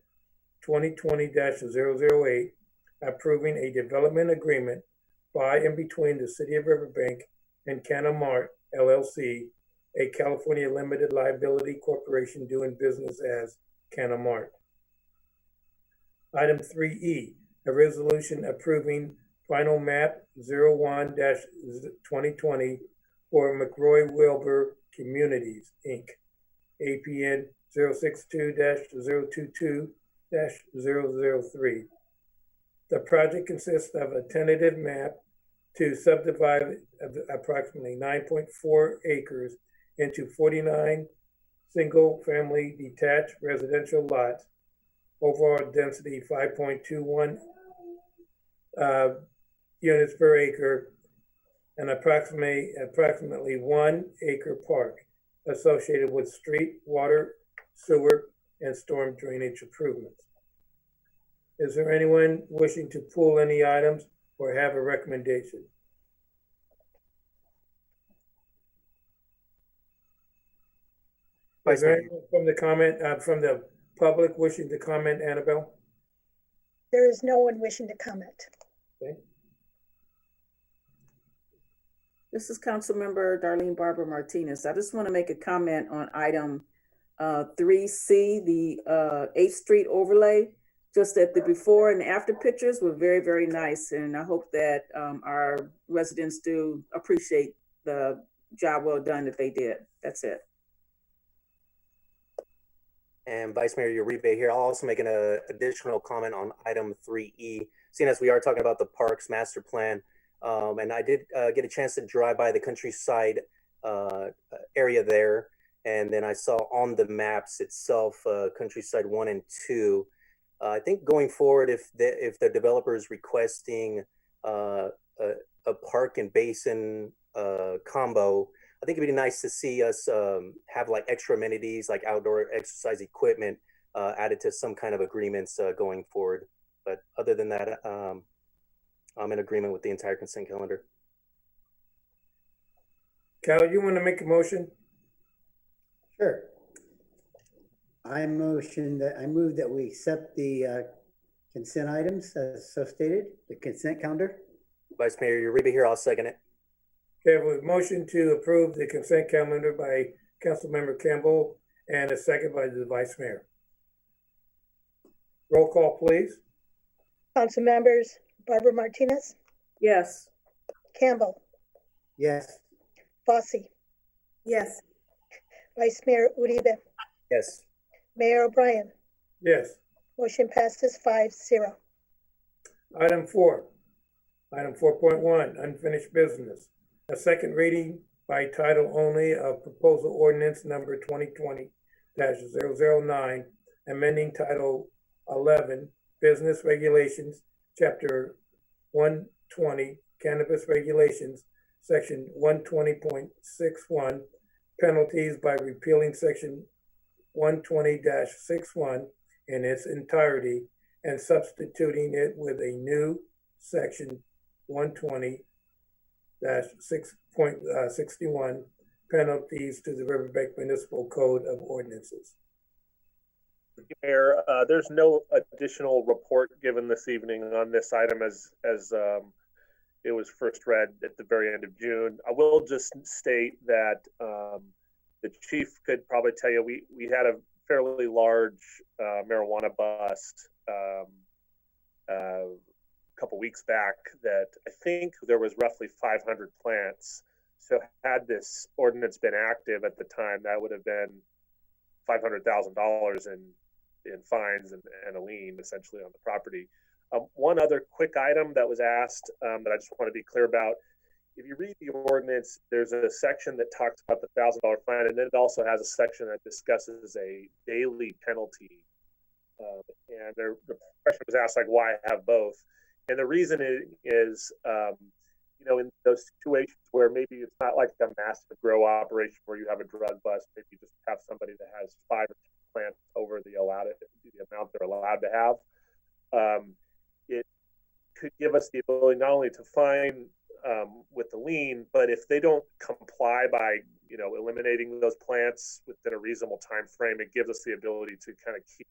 2020-008, approving a development agreement by and between the City of Riverbank and Cannabis, LLC, a California limited liability corporation doing business as Cannabis. Item 3E, a resolution approving final map 01-2020 for McRoy Wilbur Communities, Inc., APN 062-022-003. The project consists of a tentative map to subdivide approximately 9.4 acres into 49 single-family detached residential lots, overall density 5.21 units per acre, and approximately 1 acre park. associated with street, water, sewer, and storm drainage improvements. Is there anyone wishing to pull any items or have a recommendation? Is there anyone from the public wishing to comment, Annabelle? There is no one wishing to comment. Okay. This is Councilmember Darlene Barbara Martinez. I just want to make a comment on item 3C, the 8th Street overlay. Just that the before and after pictures were very, very nice. And I hope that our residents do appreciate the job well done that they did. That's it. And Vice Mayor Uribe here. I'll also make an additional comment on item 3E, seeing as we are talking about the Parks Master Plan. And I did get a chance to drive by the countryside area there. And then I saw on the maps itself, countryside 1 and 2. I think going forward, if the developer is requesting a park and basin combo, I think it'd be nice to see us have like extra amenities, like outdoor exercise equipment added to some kind of agreements going forward. But other than that, I'm in agreement with the entire consent calendar. Cal, you want to make a motion? Sure. I move that we accept the consent items as so stated, the consent calendar. Vice Mayor Uribe here, I'll second it. Okay, we have a motion to approve the consent calendar by Councilmember Campbell and a second by the Vice Mayor. Roll call, please. Council members Barbara Martinez, Yes. Campbell, Yes. Fossey, Yes. Vice Mayor Uribe, Yes. Mayor O'Brien. Yes. Motion passes 5-0. Item 4. Item 4.1, unfinished business. A second reading by title only of proposal ordinance number 2020-009, amending title 11, business regulations, chapter 120, cannabis regulations, section 120.61, penalties by repealing section 120-61 in its entirety and substituting it with a new section 120-6.61 penalties to the Riverbank Municipal Code of Ordinances. Mayor, there's no additional report given this evening on this item as it was first read at the very end of June. I will just state that the chief could probably tell you we had a fairly large marijuana bust a couple weeks back that I think there was roughly 500 plants. So had this ordinance been active at the time, that would have been $500,000 in fines and a lien essentially on the property. One other quick item that was asked that I just want to be clear about. If you read the ordinance, there's a section that talks about the $1,000 fine, and then it also has a section that discusses a daily penalty. And the question was asked, like, why have both? And the reason is, in those situations where maybe it's not like a massive grow operation where you have a drug bust, maybe you just have somebody that has 5 or 10 plants over the amount they're allowed to have. It could give us the ability not only to fine with the lien, but if they don't comply by eliminating those plants within a reasonable time frame, it gives us the ability to kind of keep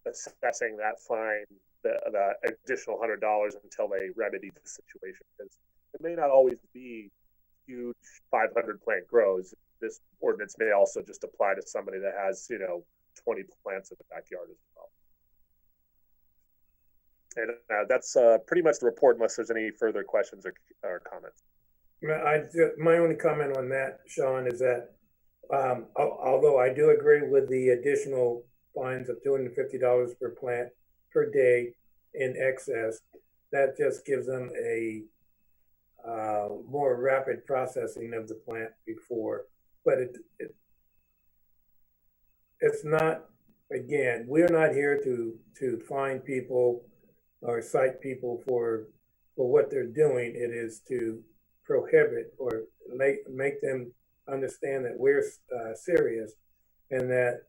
assessing that fine, the additional $100 until they remedy the situation, because it may not always be huge 500 plant grows. This ordinance may also just apply to somebody that has 20 plants in the backyard as well. And that's pretty much the report, unless there's any further questions or comments. My only comment on that, Sean, is that although I do agree with the additional fines of $250 per plant per day in excess, that just gives them a more rapid processing of the plant before. But it's not, again, we're not here to fine people or cite people for what they're doing. It is to prohibit or make them understand that we're serious and that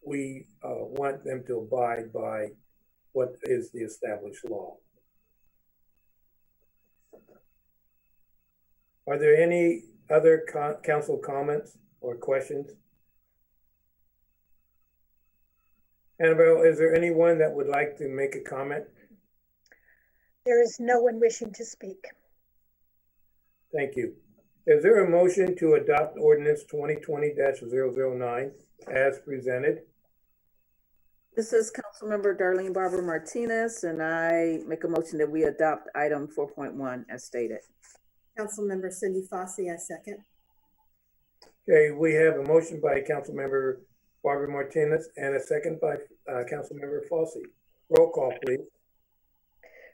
we want them to abide by what is the established law. Are there any other council comments or questions? Annabelle, is there anyone that would like to make a comment? There is no one wishing to speak. Thank you. Is there a motion to adopt ordinance 2020-009 as presented? This is Councilmember Darlene Barber Martinez, and I make a motion that we adopt item 4.1 as stated. Councilmember Cindy Fossey, I second. Okay, we have a motion by Councilmember Barbara Martinez and a second by Councilmember Fossey. Roll call, please.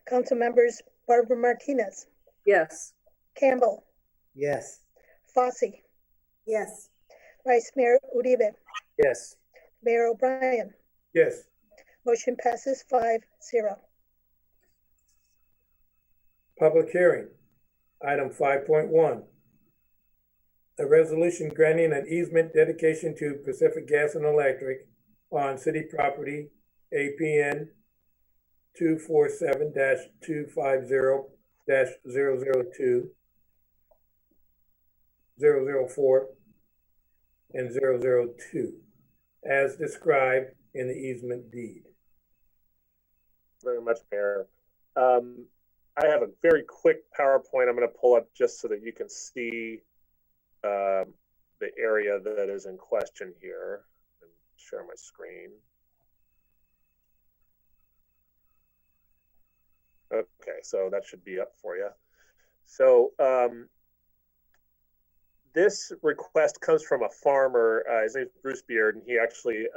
Council members Barbara Martinez, Yes. Campbell, Yes. Fossey, Yes. Vice Mayor Uribe, Yes. Mayor O'Brien. Yes. Motion passes 5-0. Public hearing. Item 5.1. A resolution granting an easement dedication to Pacific Gas and Electric on city property APN 247-250-002, 004, and 002, as described in the easement deed. Very much, Mayor. I have a very quick PowerPoint I'm going to pull up just so that you can see the area that is in question here. And share my screen. Okay, so that should be up for you. So this request comes from a farmer. His name is Bruce Beard, and he actually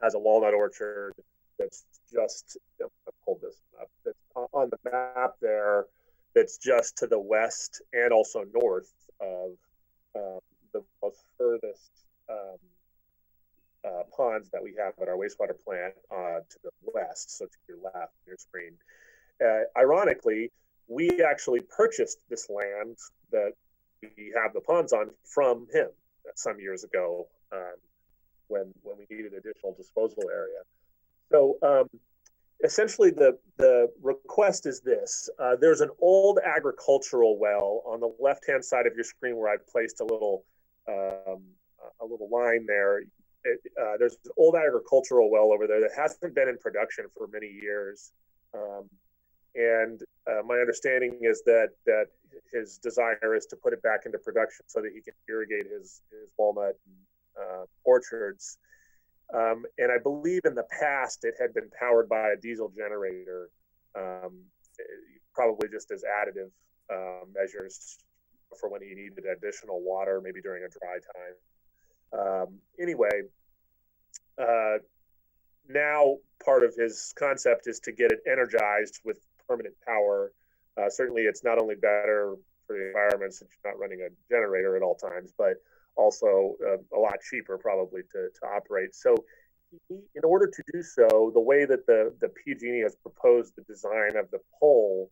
has a walnut orchard that's just, I'll pull this up, that's on the map there, that's just to the west and also north of the most furthest ponds that we have at our wastewater plant to the west, so to your left, your screen. Ironically, we actually purchased this land that we have the ponds on from him some years ago when we needed additional disposal area. So essentially the request is this. There's an old agricultural well on the left-hand side of your screen where I've placed a little line there. There's an old agricultural well over there that hasn't been in production for many years. And my understanding is that his desire is to put it back into production so that he can irrigate his walnut orchards. And I believe in the past it had been powered by a diesel generator, probably just as additive measures for when he needed additional water, maybe during a dry time. Anyway, now part of his concept is to get it energized with permanent power. Certainly it's not only better for the environment since you're not running a generator at all times, but also a lot cheaper probably to operate. So in order to do so, the way that the PG&E has proposed the design of the pole,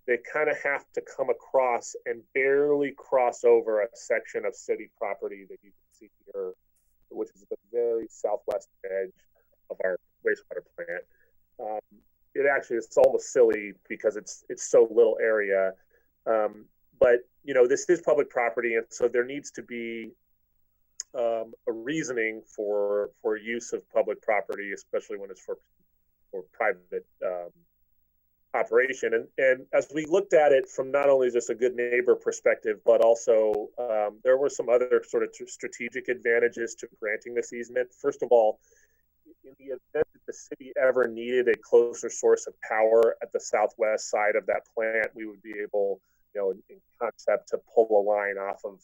they kind of have to come across and barely cross over a section of city property that you can see here, which is the very southwest edge of our wastewater plant. It actually is almost silly because it's so little area, but you know, this is public property, and so there needs to be a reasoning for use of public property, especially when it's for private operation. And as we looked at it from not only just a good neighbor perspective, but also there were some other sort of strategic advantages to granting this easement. First of all, in the event that the city ever needed a closer source of power at the southwest side of that plant, we would be able, you know, in concept, to pull a line off of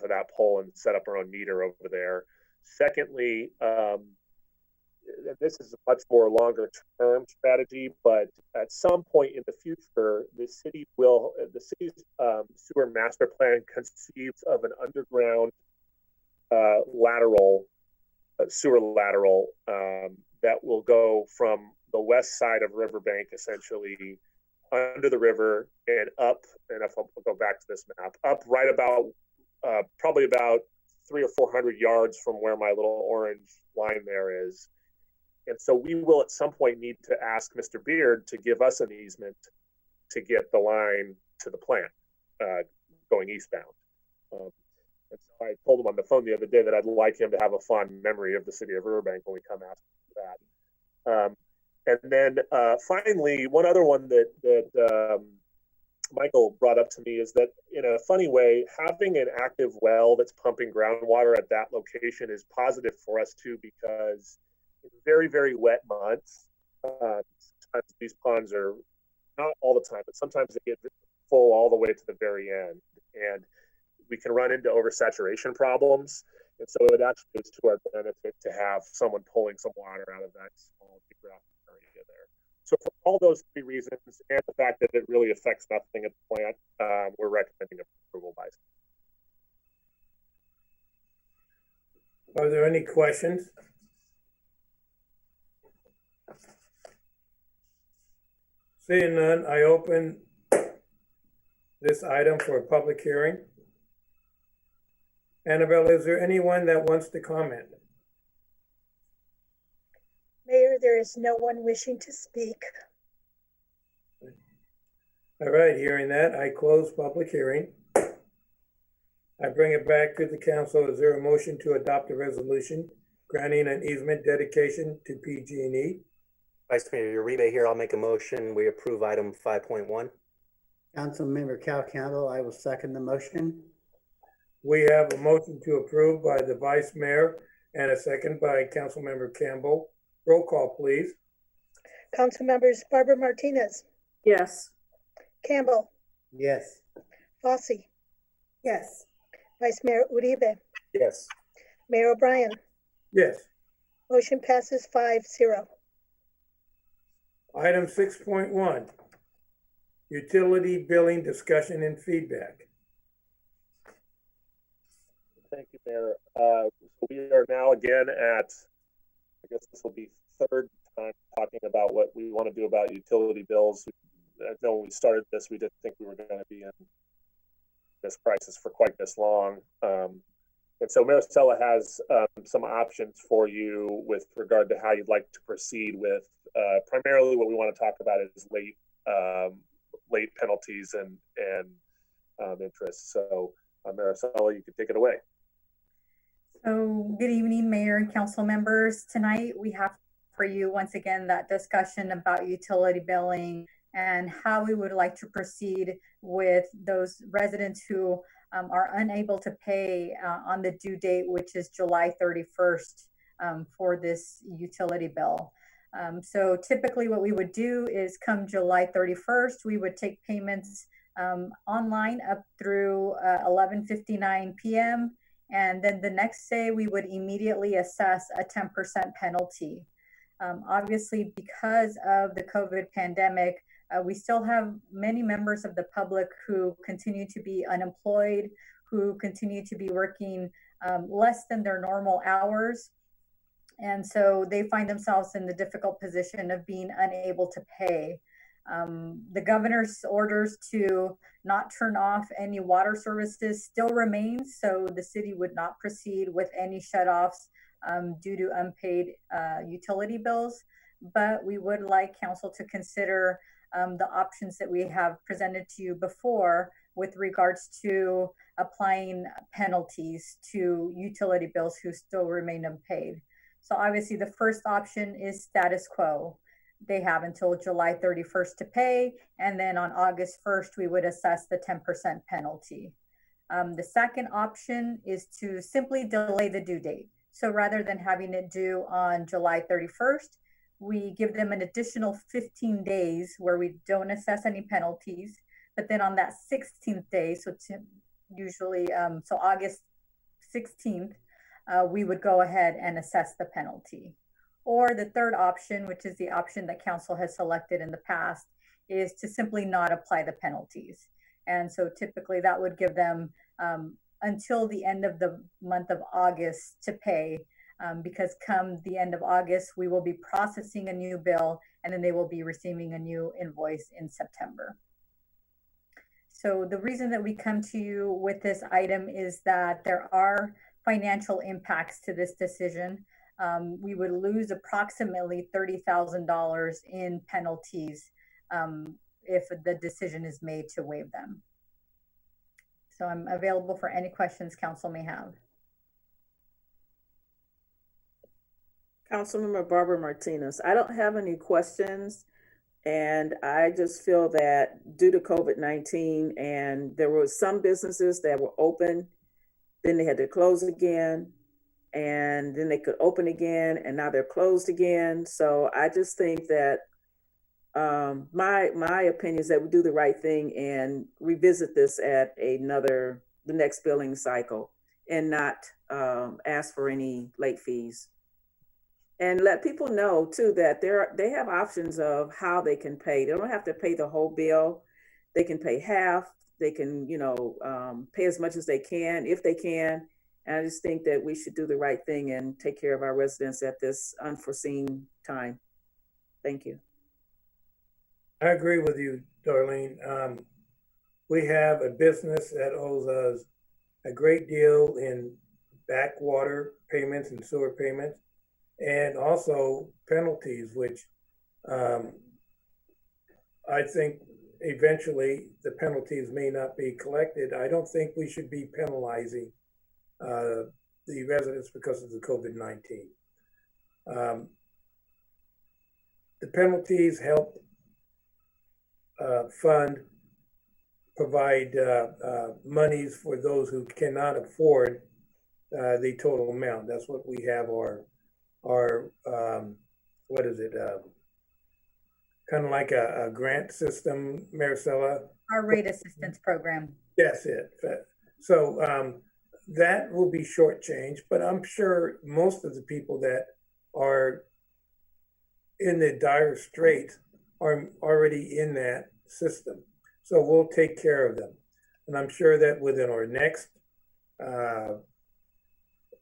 that pole and set up our own meter over there. Secondly, this is a much more longer term strategy, but at some point in the future, the city's sewer master plan conceives of an underground sewer lateral that will go from the west side of Riverbank essentially under the river and up, and if I'll go back to this map, up right about, probably about 300 or 400 yards from where my little orange line there is. And so we will at some point need to ask Mr. Beard to give us an easement to get the line to the plant going eastbound. And so I told him on the phone the other day that I'd like him to have a fond memory of the city of Riverbank when we come out to that. And then finally, one other one that Michael brought up to me is that in a funny way, having an active well that's pumping groundwater at that location is positive for us too, because in very, very wet months, sometimes these ponds are, not all the time, but sometimes they get full all the way to the very end. And we can run into oversaturation problems. And so it actually is to our benefit to have someone pulling some water out of that small geographic area there. So for all those three reasons and the fact that it really affects nothing at the plant, we're recommending approval by. Are there any questions? Seeing none, I open this item for a public hearing. Annabelle, is there anyone that wants to comment? Mayor, there is no one wishing to speak. All right, hearing that, I close public hearing. I bring it back to the council. Is there a motion to adopt a resolution granting an easement dedication to PG&E? Vice Mayor Uribe here. I'll make a motion. We approve item 5.1. Councilmember Cal Campbell, I will second the motion. We have a motion to approve by the Vice Mayor and a second by Councilmember Campbell. Roll call, please. Council members Barbara Martinez, Yes. Campbell, Yes. Fosse, Yes. Vice Mayor Uribe, Yes. Mayor O'Brien. Yes. Motion passes 5-0. Item 6.1, utility billing discussion and feedback. Thank you, Mayor. We are now again at, I guess this will be third time talking about what we want to do about utility bills. I know when we started this, we didn't think we were going to be in this crisis for quite this long. And so Maricela has some options for you with regard to how you'd like to proceed with primarily what we want to talk about is late penalties and interest. So Maricela, you can take it away. So good evening, Mayor and council members. Tonight we have for you once again that discussion about utility billing and how we would like to proceed with those residents who are unable to pay on the due date, which is July 31st for this utility bill. So typically what we would do is come July 31st, we would take payments online up through 11:59 p.m. And then the next day we would immediately assess a 10% penalty. Obviously, because of the COVID pandemic, we still have many members of the public who continue to be unemployed, who continue to be working less than their normal hours. And so they find themselves in the difficult position of being unable to pay. The governor's orders to not turn off any water services still remains, so the city would not proceed with any shutoffs due to unpaid utility bills. But we would like council to consider the options that we have presented to you before with regards to applying penalties to utility bills who still remain unpaid. So obviously the first option is status quo. They have until July 31st to pay, and then on August 1st, we would assess the 10% penalty. The second option is to simply delay the due date. So rather than having it due on July 31st, we give them an additional 15 days where we don't assess any penalties, but then on that 16th day, so usually, so August 16th, we would go ahead and assess the penalty. Or the third option, which is the option that council has selected in the past, is to simply not apply the penalties. And so typically that would give them until the end of the month of August to pay. because come the end of August, we will be processing a new bill, and then they will be receiving a new invoice in September. So the reason that we come to you with this item is that there are financial impacts to this decision. We would lose approximately $30,000 in penalties if the decision is made to waive them. So I'm available for any questions council may have. Councilmember Barbara Martinez, I don't have any questions. And I just feel that due to COVID-19, and there were some businesses that were open, then they had to close again, and then they could open again, and now they're closed again. So I just think that my opinion is that we do the right thing and revisit this at the next billing cycle, and not ask for any late fees. And let people know too that they have options of how they can pay. They don't have to pay the whole bill. They can pay half. They can, pay as much as they can, if they can. And I just think that we should do the right thing and take care of our residents at this unforeseen time. Thank you. I agree with you, Darlene. We have a business that owes us a great deal in backwater payments and sewer payments, and also penalties, which I think eventually the penalties may not be collected. I don't think we should be penalizing the residents because of the COVID-19. The penalties help provide monies for those who cannot afford the total amount. That's what we have our kind of like a grant system, Maricela. Our rate assistance program. That's it. So that will be shortchanged, but I'm sure most of the people that are in the dire straits are already in that system. So we'll take care of them. And I'm sure that within our next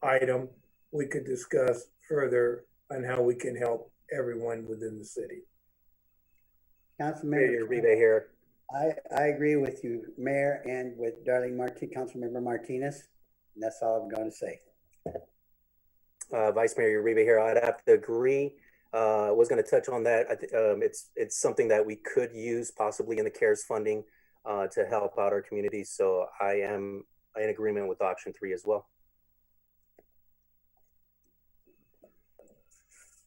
item, we could discuss further on how we can help everyone within the city. Councilmember Uribe here. I agree with you, Mayor, and with Councilmember Martinez. And that's all I'm going to say. Vice Mayor Uribe here. I'd have to agree. I was going to touch on that. It's something that we could use possibly in the CARES funding to help out our communities. So I am in agreement with option 3 as well.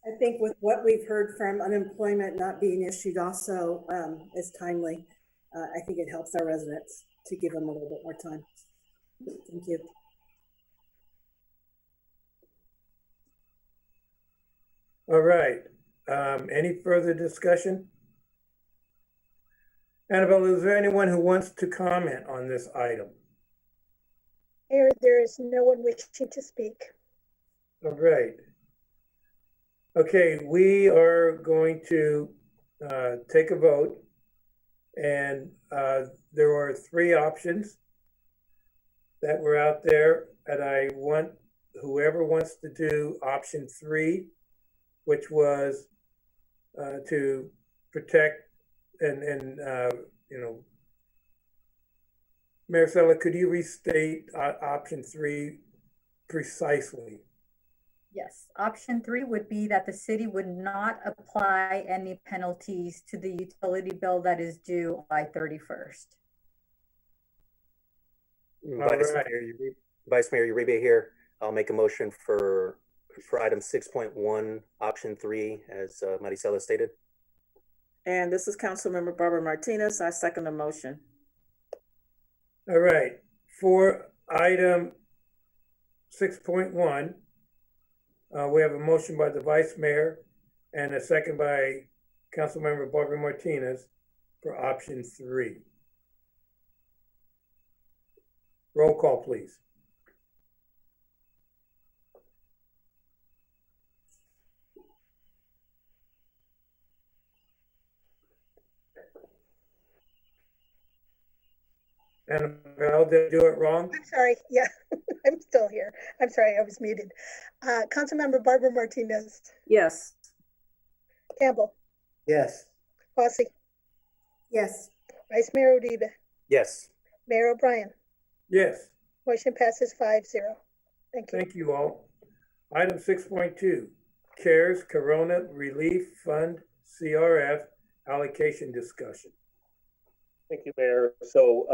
I think with what we've heard from unemployment not being issued also is timely. I think it helps our residents to give them a little bit more time. Thank you. All right. Any further discussion? Annabelle, is there anyone who wants to comment on this item? Mayor, there is no one wishing to speak. All right. Okay, we are going to take a vote, and there are 3 options that were out there, and I want whoever wants to do option 3, which was to protect and Maricela, could you restate option 3 precisely? Yes, option 3 would be that the city would not apply any penalties to the utility bill that is due by 31st. Vice Mayor Uribe here. I'll make a motion for item 6.1, option 3, as Maricela stated. And this is Councilmember Barbara Martinez. I second the motion. All right. For item 6.1, we have a motion by the Vice Mayor and a second by Councilmember Barbara Martinez for option 3. Roll call, please. Annabelle, did I do it wrong? I'm sorry. Yeah, I'm still here. I'm sorry, I was muted. Councilmember Barbara Martinez, Yes. Campbell, Yes. Fosse, Yes. Vice Mayor Uribe, Yes. Mayor O'Brien. Yes. Motion passes 5-0. Thank you. Thank you all. Item 6.2, CARES Corona Relief Fund CRF allocation discussion. Thank you, Mayor. So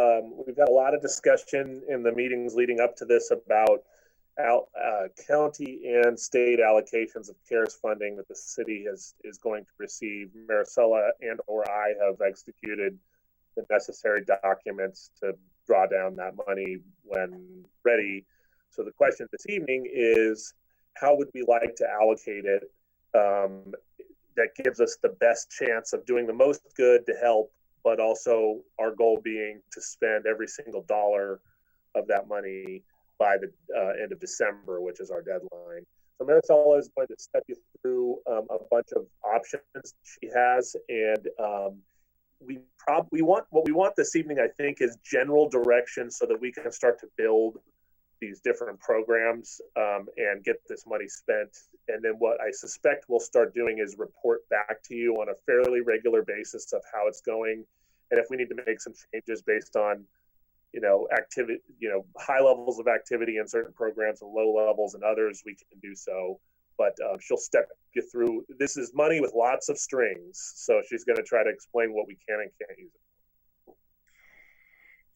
we've had a lot of discussion in the meetings leading up to this about county and state allocations of CARES funding that the city is going to receive. Maricela and or I have executed the necessary documents to draw down that money when ready. So the question this evening is, how would we like to allocate it that gives us the best chance of doing the most good to help, but also our goal being to spend every single dollar of that money by the end of December, which is our deadline. So Maricela is going to step you through a bunch of options she has, and what we want this evening, I think, is general direction so that we can start to build these different programs and get this money spent. And then what I suspect we'll start doing is report back to you on a fairly regular basis of how it's going. And if we need to make some changes based on, activity, high levels of activity in certain programs and low levels in others, we can do so. But she'll step you through. This is money with lots of strings. So she's going to try to explain what we can and can't use it.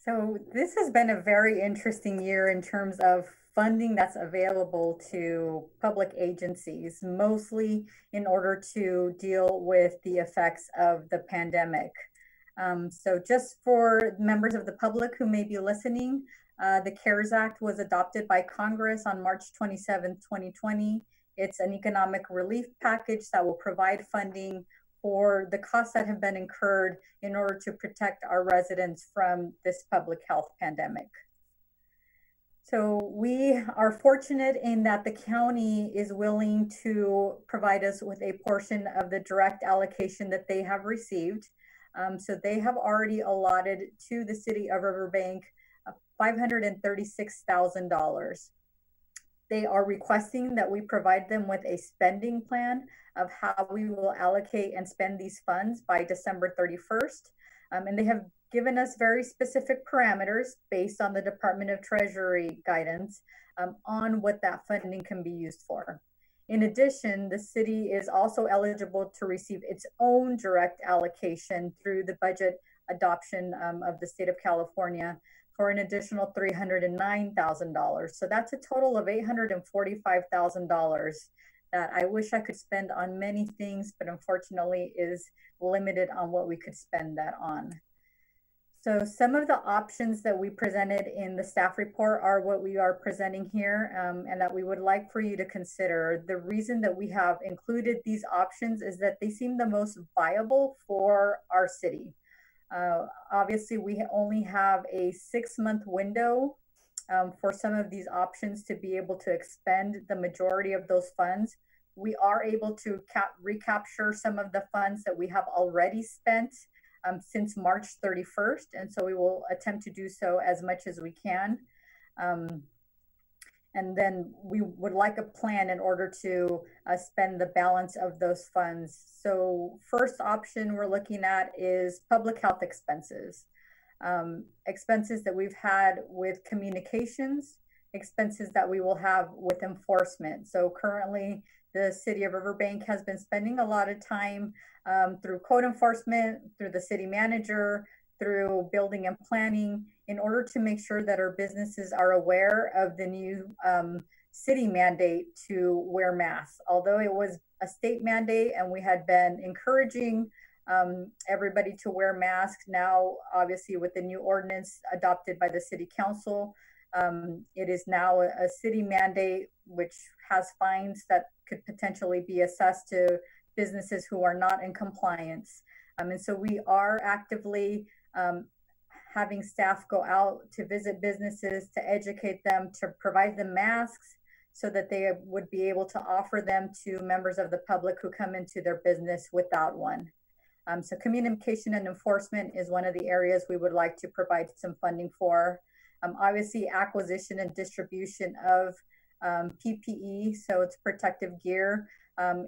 So this has been a very interesting year in terms of funding that's available to public agencies, mostly in order to deal with the effects of the pandemic. So just for members of the public who may be listening, the CARES Act was adopted by Congress on March 27, 2020. It's an economic relief package that will provide funding for the costs that have been incurred in order to protect our residents from this public health pandemic. So we are fortunate in that the county is willing to provide us with a portion of the direct allocation that they have received. So they have already allotted to the city of Riverbank $536,000. They are requesting that we provide them with a spending plan of how we will allocate and spend these funds by December 31st. And they have given us very specific parameters based on the Department of Treasury guidance on what that funding can be used for. In addition, the city is also eligible to receive its own direct allocation through the budget adoption of the state of California for an additional $309,000. So that's a total of $845,000 that I wish I could spend on many things, but unfortunately is limited on what we could spend that on. So some of the options that we presented in the staff report are what we are presenting here and that we would like for you to consider. The reason that we have included these options is that they seem the most viable for our city. Obviously, we only have a 6-month window for some of these options to be able to expend the majority of those funds. We are able to recapture some of the funds that we have already spent since March 31st. And so we will attempt to do so as much as we can. And then we would like a plan in order to spend the balance of those funds. So first option we're looking at is public health expenses. Expenses that we've had with communications, expenses that we will have with enforcement. So currently the city of Riverbank has been spending a lot of time through code enforcement, through the city manager, through building and planning, in order to make sure that our businesses are aware of the new city mandate to wear masks. Although it was a state mandate and we had been encouraging everybody to wear masks, now obviously with the new ordinance adopted by the city council, it is now a city mandate which has fines that could potentially be assessed to businesses who are not in compliance. And so we are actively having staff go out to visit businesses, to educate them, to provide them masks so that they would be able to offer them to members of the public who come into their business without one. So communication and enforcement is one of the areas we would like to provide some funding for. Obviously, acquisition and distribution of PPE, so it's protective gear.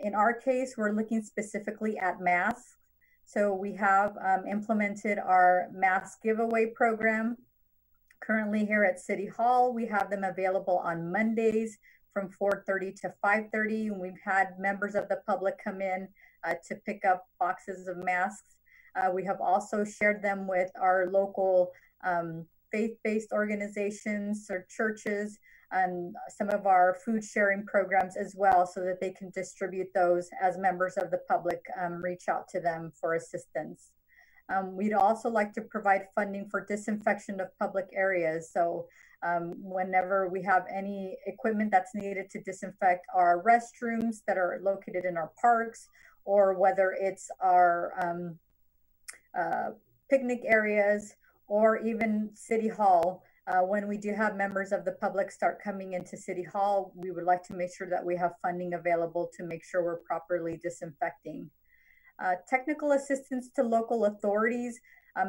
In our case, we're looking specifically at masks. So we have implemented our mask giveaway program. Currently here at City Hall, we have them available on Mondays from 4:30 to 5:30. And we've had members of the public come in to pick up boxes of masks. We have also shared them with our local faith-based organizations or churches and some of our food sharing programs as well, so that they can distribute those as members of the public reach out to them for assistance. We'd also like to provide funding for disinfection of public areas. So whenever we have any equipment that's needed to disinfect our restrooms that are located in our parks, or whether it's our picnic areas, or even City Hall, when we do have members of the public start coming into City Hall, we would like to make sure that we have funding available to make sure we're properly disinfecting. Technical assistance to local authorities.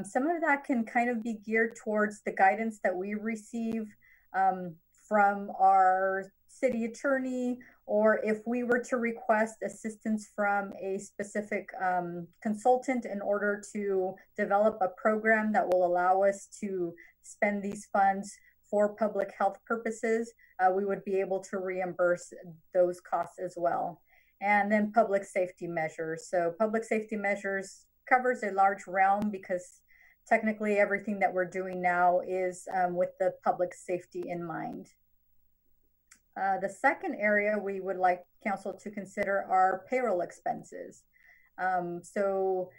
Some of that can kind of be geared towards the guidance that we receive from our city attorney, or if we were to request assistance from a specific consultant in order to develop a program that will allow us to spend these funds for public health purposes, we would be able to reimburse those costs as well. And then public safety measures. So public safety measures covers a large realm, because technically everything that we're doing now is with the public safety in mind. The second area we would like council to consider are payroll expenses. So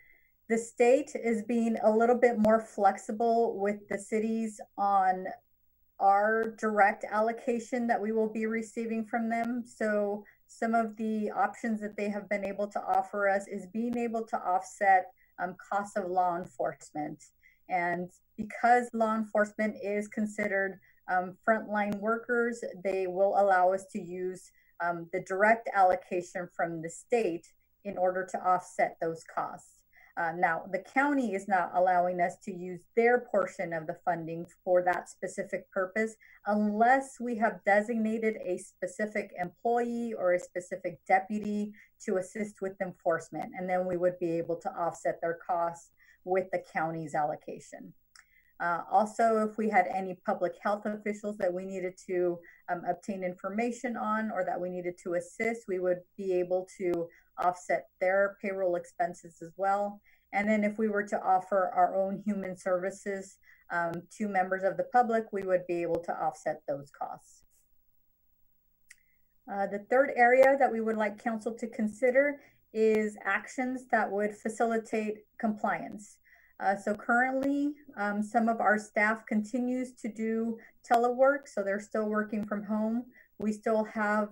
the state is being a little bit more flexible with the cities on our direct allocation that we will be receiving from them. So some of the options that they have been able to offer us is being able to offset costs of law enforcement. And because law enforcement is considered frontline workers, they will allow us to use the direct allocation from the state in order to offset those costs. Now, the county is not allowing us to use their portion of the funding for that specific purpose unless we have designated a specific employee or a specific deputy to assist with enforcement. And then we would be able to offset their costs with the county's allocation. Also, if we had any public health officials that we needed to obtain information on, or that we needed to assist, we would be able to offset their payroll expenses as well. And then if we were to offer our own human services to members of the public, we would be able to offset those costs. The third area that we would like council to consider is actions that would facilitate compliance. So currently, some of our staff continues to do telework, so they're still working from home. We still have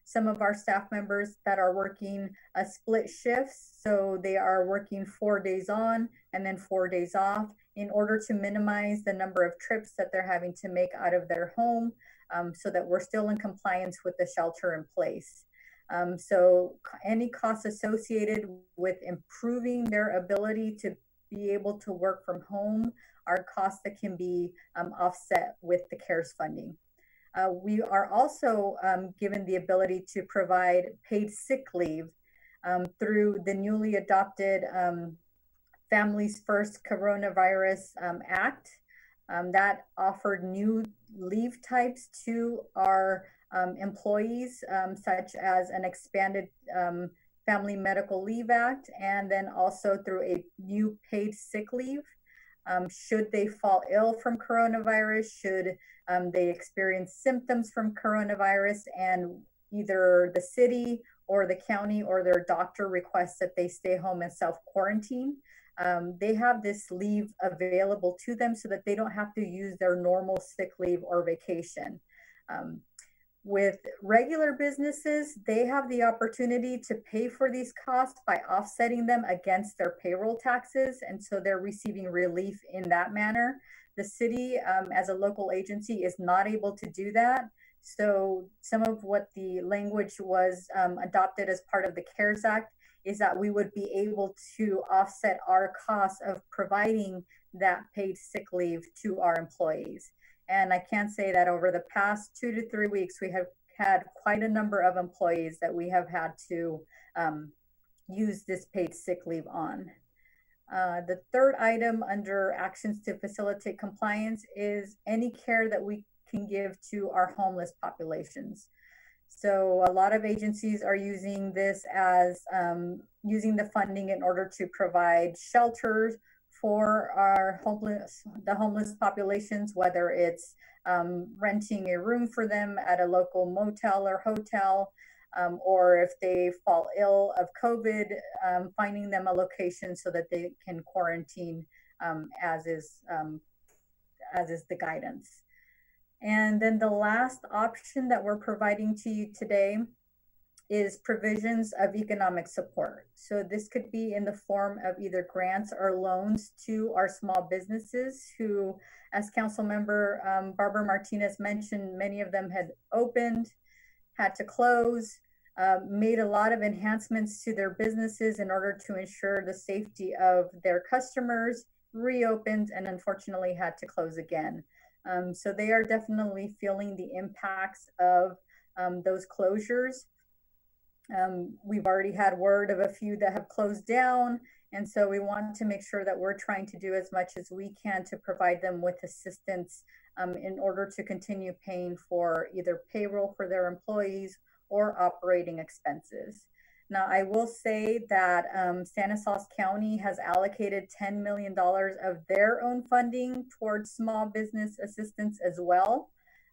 some of our staff members that are working split shifts, so they are working 4 days on and then 4 days off in order to minimize the number of trips that they're having to make out of their home, so that we're still in compliance with the shelter in place. So any costs associated with improving their ability to be able to work from home are costs that can be offset with the CARES funding. We are also given the ability to provide paid sick leave through the newly adopted Families First Coronavirus Act that offered new leave types to our employees, such as an expanded Family Medical Leave Act, and then also through a new paid sick leave. Should they fall ill from coronavirus, should they experience symptoms from coronavirus, and either the city or the county or their doctor requests that they stay home and self-quarantine, they have this leave available to them so that they don't have to use their normal sick leave or vacation. With regular businesses, they have the opportunity to pay for these costs by offsetting them against their payroll taxes, and so they're receiving relief in that manner. The city, as a local agency, is not able to do that. So some of what the language was adopted as part of the CARES Act is that we would be able to offset our costs of providing that paid sick leave to our employees. And I can say that over the past 2 to 3 weeks, we have had quite a number of employees that we have had to use this paid sick leave on. The third item under actions to facilitate compliance is any care that we can give to our homeless populations. So a lot of agencies are using this as using the funding in order to provide shelters for our homeless populations, whether it's renting a room for them at a local motel or hotel, or if they fall ill of COVID, finding them a location so that they can quarantine as is the guidance. And then the last option that we're providing to you today is provisions of economic support. So this could be in the form of either grants or loans to our small businesses who, as Councilmember Barbara Martinez mentioned, many of them had opened, had to close, made a lot of enhancements to their businesses in order to ensure the safety of their customers, reopened, and unfortunately had to close again. So they are definitely feeling the impacts of those closures. We've already had word of a few that have closed down. And so we want to make sure that we're trying to do as much as we can to provide them with assistance in order to continue paying for either payroll for their employees or operating expenses. Now, I will say that Stanislaus County has allocated $10 million of their own funding towards small business assistance as well.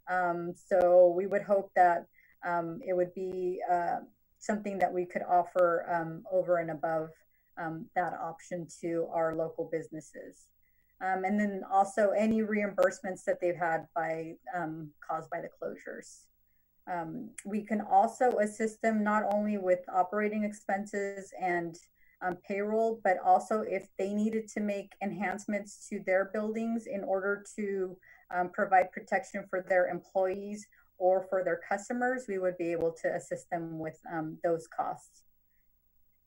So we would hope that it would be something that we could offer over and above that option to our local businesses. And then also any reimbursements that they've had by caused by the closures. We can also assist them not only with operating expenses and payroll, but also if they needed to make enhancements to their buildings in order to provide protection for their employees or for their customers, we would be able to assist them with those costs.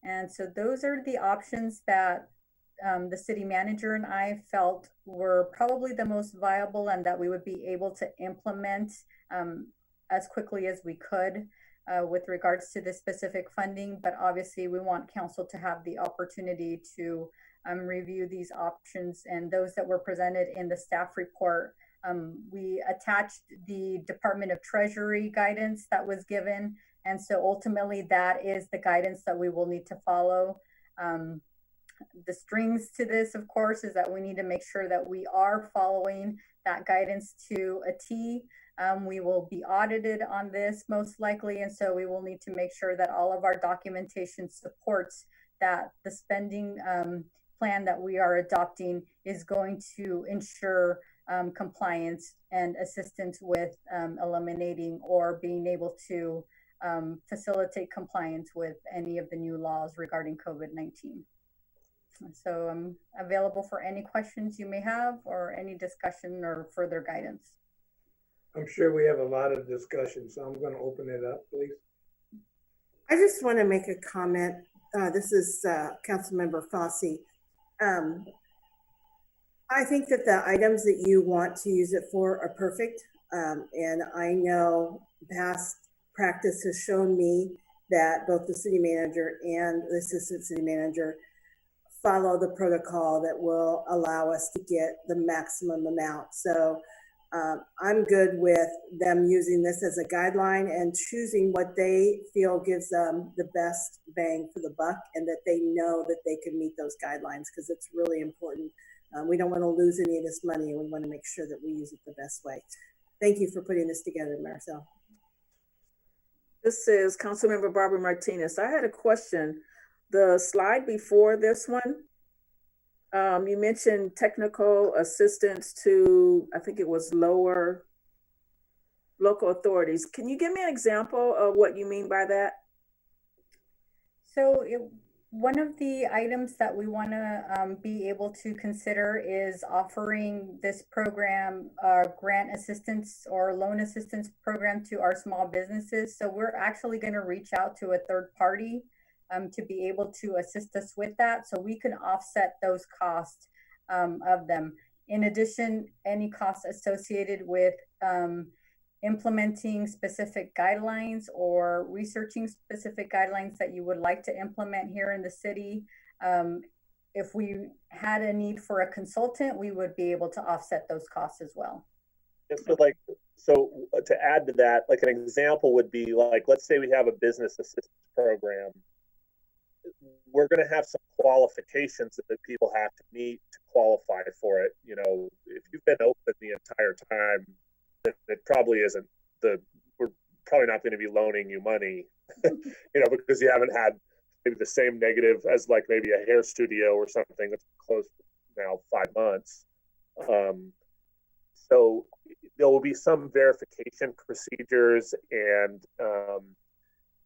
And so those are the options that the city manager and I felt were probably the most viable and that we would be able to implement as quickly as we could with regards to the specific funding. But obviously we want council to have the opportunity to review these options, and those that were presented in the staff report. We attached the Department of Treasury guidance that was given. And so ultimately that is the guidance that we will need to follow. The strings to this, of course, is that we need to make sure that we are following that guidance to a T. We will be audited on this most likely. And so we will need to make sure that all of our documentation supports that the spending plan that we are adopting is going to ensure compliance and assistance with eliminating or being able to facilitate compliance with any of the new laws regarding COVID-19. So I'm available for any questions you may have or any discussion or further guidance. I'm sure we have a lot of discussion, so I'm going to open it up, please. I just want to make a comment. This is Councilmember Fossey. I think that the items that you want to use it for are perfect. And I know past practice has shown me that both the city manager and the assistant city manager follow the protocol that will allow us to get the maximum amount. So I'm good with them using this as a guideline and choosing what they feel gives them the best bang for the buck, and that they know that they can meet those guidelines, because it's really important. We don't want to lose any of this money, and we want to make sure that we use it the best way. Thank you for putting this together, Marcel. This is Councilmember Barbara Martinez. I had a question. The slide before this one, you mentioned technical assistance to, I think it was lower local authorities. Can you give me an example of what you mean by that? So one of the items that we want to be able to consider is offering this program, grant assistance or loan assistance program to our small businesses. So we're actually going to reach out to a third party to be able to assist us with that, so we can offset those costs of them. In addition, any costs associated with implementing specific guidelines or researching specific guidelines that you would like to implement here in the city. If we had a need for a consultant, we would be able to offset those costs as well. So to add to that, like an example would be like, let's say we have a business assistance program. We're going to have some qualifications that people have to meet to qualify for it. You know, if you've been open the entire time, then it probably isn't we're probably not going to be loaning you money, you know, because you haven't had maybe the same negative as like maybe a hair studio or something that's closed now 5 months. So there will be some verification procedures, and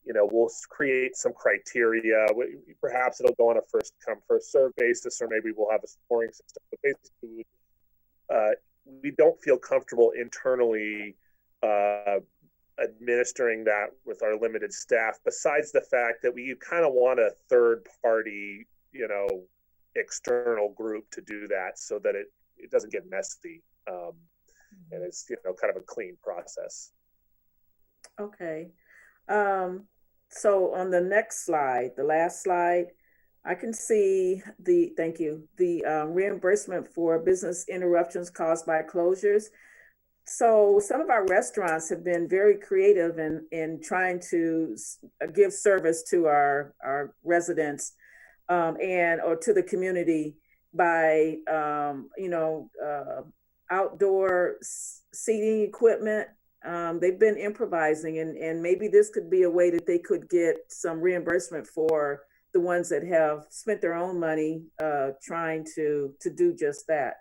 you know, we'll create some criteria. Perhaps it'll go on a first come first serve basis, or maybe we'll have a scoring system. But basically, we don't feel comfortable internally administering that with our limited staff. Besides the fact that we kind of want a third party, you know, external group to do that, so that it doesn't get messy. And it's, you know, kind of a clean process. Okay. So on the next slide, the last slide, I can see the reimbursement for business interruptions caused by closures. So some of our restaurants have been very creative in trying to give service to our residents or to the community by, outdoor seating equipment. They've been improvising, and maybe this could be a way that they could get some reimbursement for the ones that have spent their own money trying to do just that.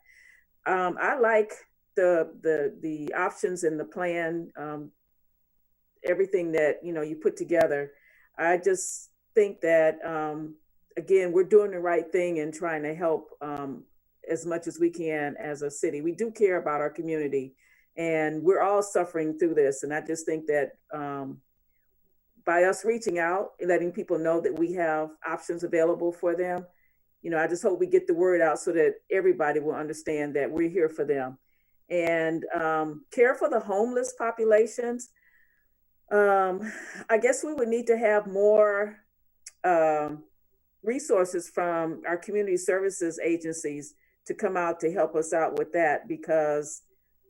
I like the options in the plan, everything that you put together. I just think that again, we're doing the right thing and trying to help as much as we can as a city. We do care about our community, and we're all suffering through this. And I just think that by us reaching out and letting people know that we have options available for them, I just hope we get the word out so that everybody will understand that we're here for them. And care for the homeless populations. I guess we would need to have more resources from our community services agencies to come out to help us out with that, because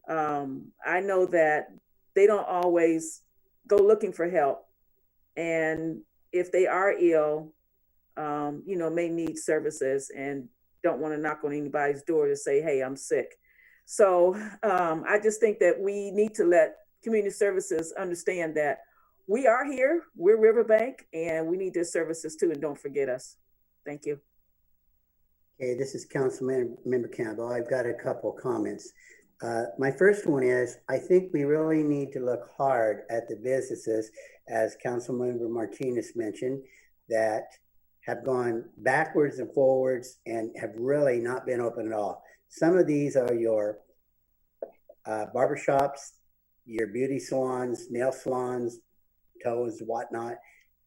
I know that they don't always go looking for help. And if they are ill, may need services and don't want to knock on anybody's door to say, hey, I'm sick. So I just think that we need to let community services understand that we are here, we're Riverbank, and we need their services too, and don't forget us. Thank you. Okay, this is Councilmember Campbell. I've got a couple comments. My first one is, I think we really need to look hard at the businesses, as Councilmember Martinez mentioned, that have gone backwards and forwards and have really not been open at all. Some of these are your barbershops, your beauty salons, nail salons, toes, whatnot.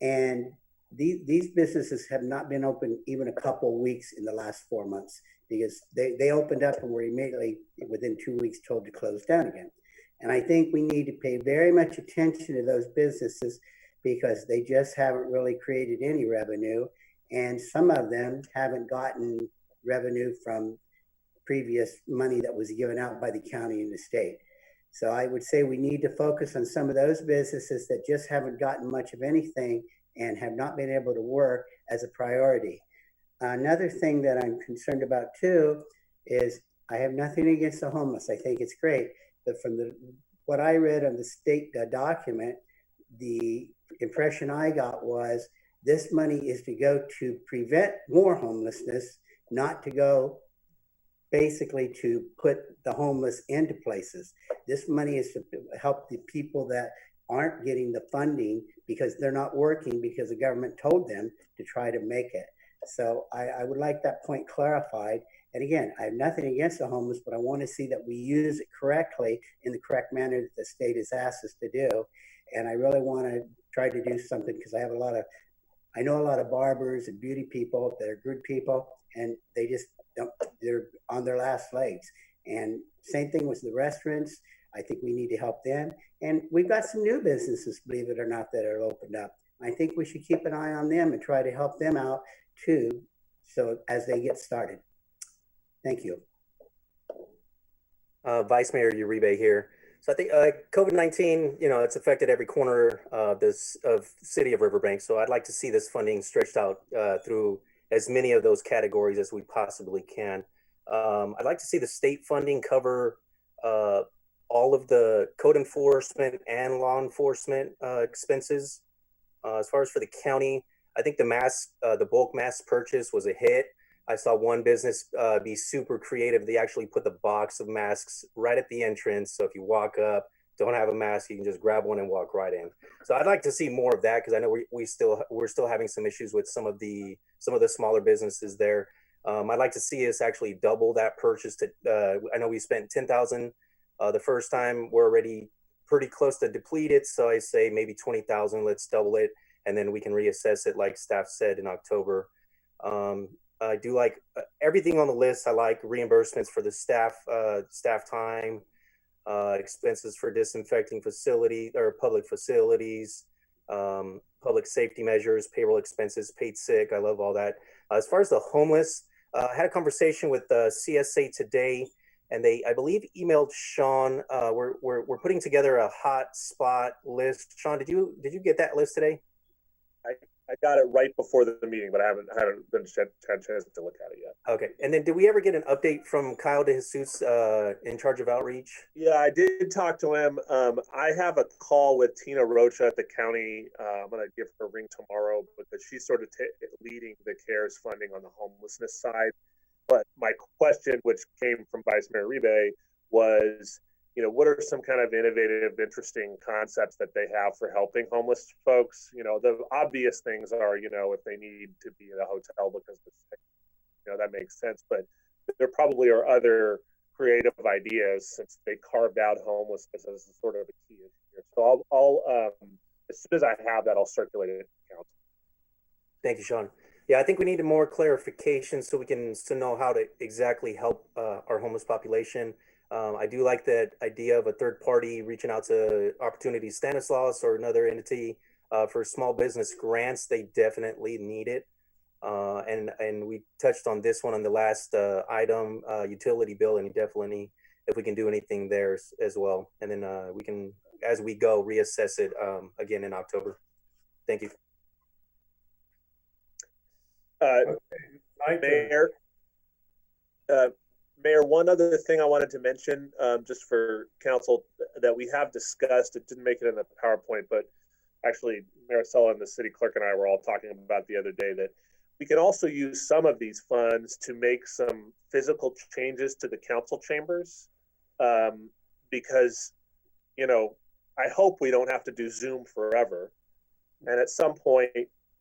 And these businesses have not been open even a couple of weeks in the last 4 months, because they opened up and were immediately within 2 weeks told to close down again. And I think we need to pay very much attention to those businesses, because they just haven't really created any revenue. And some of them haven't gotten revenue from previous money that was given out by the county and the state. So I would say we need to focus on some of those businesses that just haven't gotten much of anything and have not been able to work as a priority. Another thing that I'm concerned about too is, I have nothing against the homeless. I think it's great. But from what I read on the state document, the impression I got was this money is to go to prevent more homelessness, not to go basically to put the homeless into places. This money is to help the people that aren't getting the funding because they're not working, because the government told them to try to make it. So I would like that point clarified. And again, I have nothing against the homeless, but I want to see that we use it correctly in the correct manner that the state has asked us to do. And I really want to try to do something, because I have a lot of I know a lot of barbers and beauty people that are good people, and they just don't, they're on their last legs. And same thing with the restaurants. I think we need to help them. And we've got some new businesses, believe it or not, that are opened up. I think we should keep an eye on them and try to help them out too, so as they get started. Thank you. Vice Mayor Uribe here. So I think COVID-19, it's affected every corner of the city of Riverbank. So I'd like to see this funding stretched out through as many of those categories as we possibly can. I'd like to see the state funding cover all of the code enforcement and law enforcement expenses. As far as for the county, I think the bulk mask purchase was a hit. I saw one business be super creative. They actually put the box of masks right at the entrance. So if you walk up, don't have a mask, you can just grab one and walk right in. So I'd like to see more of that, because I know we're still having some issues with some of the smaller businesses there. I'd like to see us actually double that purchase to. I know we spent $10,000 the first time. We're already pretty close to depleted, so I say maybe 20,000. Let's double it, and then we can reassess it, like staff said, in October. I do like everything on the list. I like reimbursements for the staff time, expenses for disinfecting facility or public facilities, public safety measures, payroll expenses, paid sick. I love all that. As far as the homeless, I had a conversation with CSA today, and they, I believe, emailed Sean. We're putting together a hot spot list. Sean, did you get that list today? I got it right before the meeting, but I haven't had a chance to look at it yet. Okay. And then did we ever get an update from Kyle De Jesus in charge of outreach? Yeah, I did talk to him. I have a call with Tina Rocha at the county. I'm going to give her a ring tomorrow because she's sort of leading the CARES funding on the homelessness side. But my question, which came from Vice Mayor Uribe, was, what are some kind of innovative, interesting concepts that they have for helping homeless folks? The obvious things are, if they need to be in a hotel because of the sick, that makes sense. But there probably are other creative ideas since they carved out homelessness as sort of a key issue here. So I'll as soon as I have that, I'll circulate it to council. Thank you, Sean. Yeah, I think we need more clarification so we can still know how to exactly help our homeless population. I do like that idea of a third party reaching out to Opportunity Stanislaus or another entity for small business grants. They definitely need it. And we touched on this one on the last item, utility bill, and definitely if we can do anything there as well. And then we can, as we go, reassess it again in October. Thank you. Mayor, Mayor, one other thing I wanted to mention, just for council, that we have discussed, it didn't make it in the PowerPoint, but actually Maricela and the city clerk and I were all talking about the other day, that we can also use some of these funds to make some physical changes to the council chambers, because, I hope we don't have to do Zoom forever. And at some point,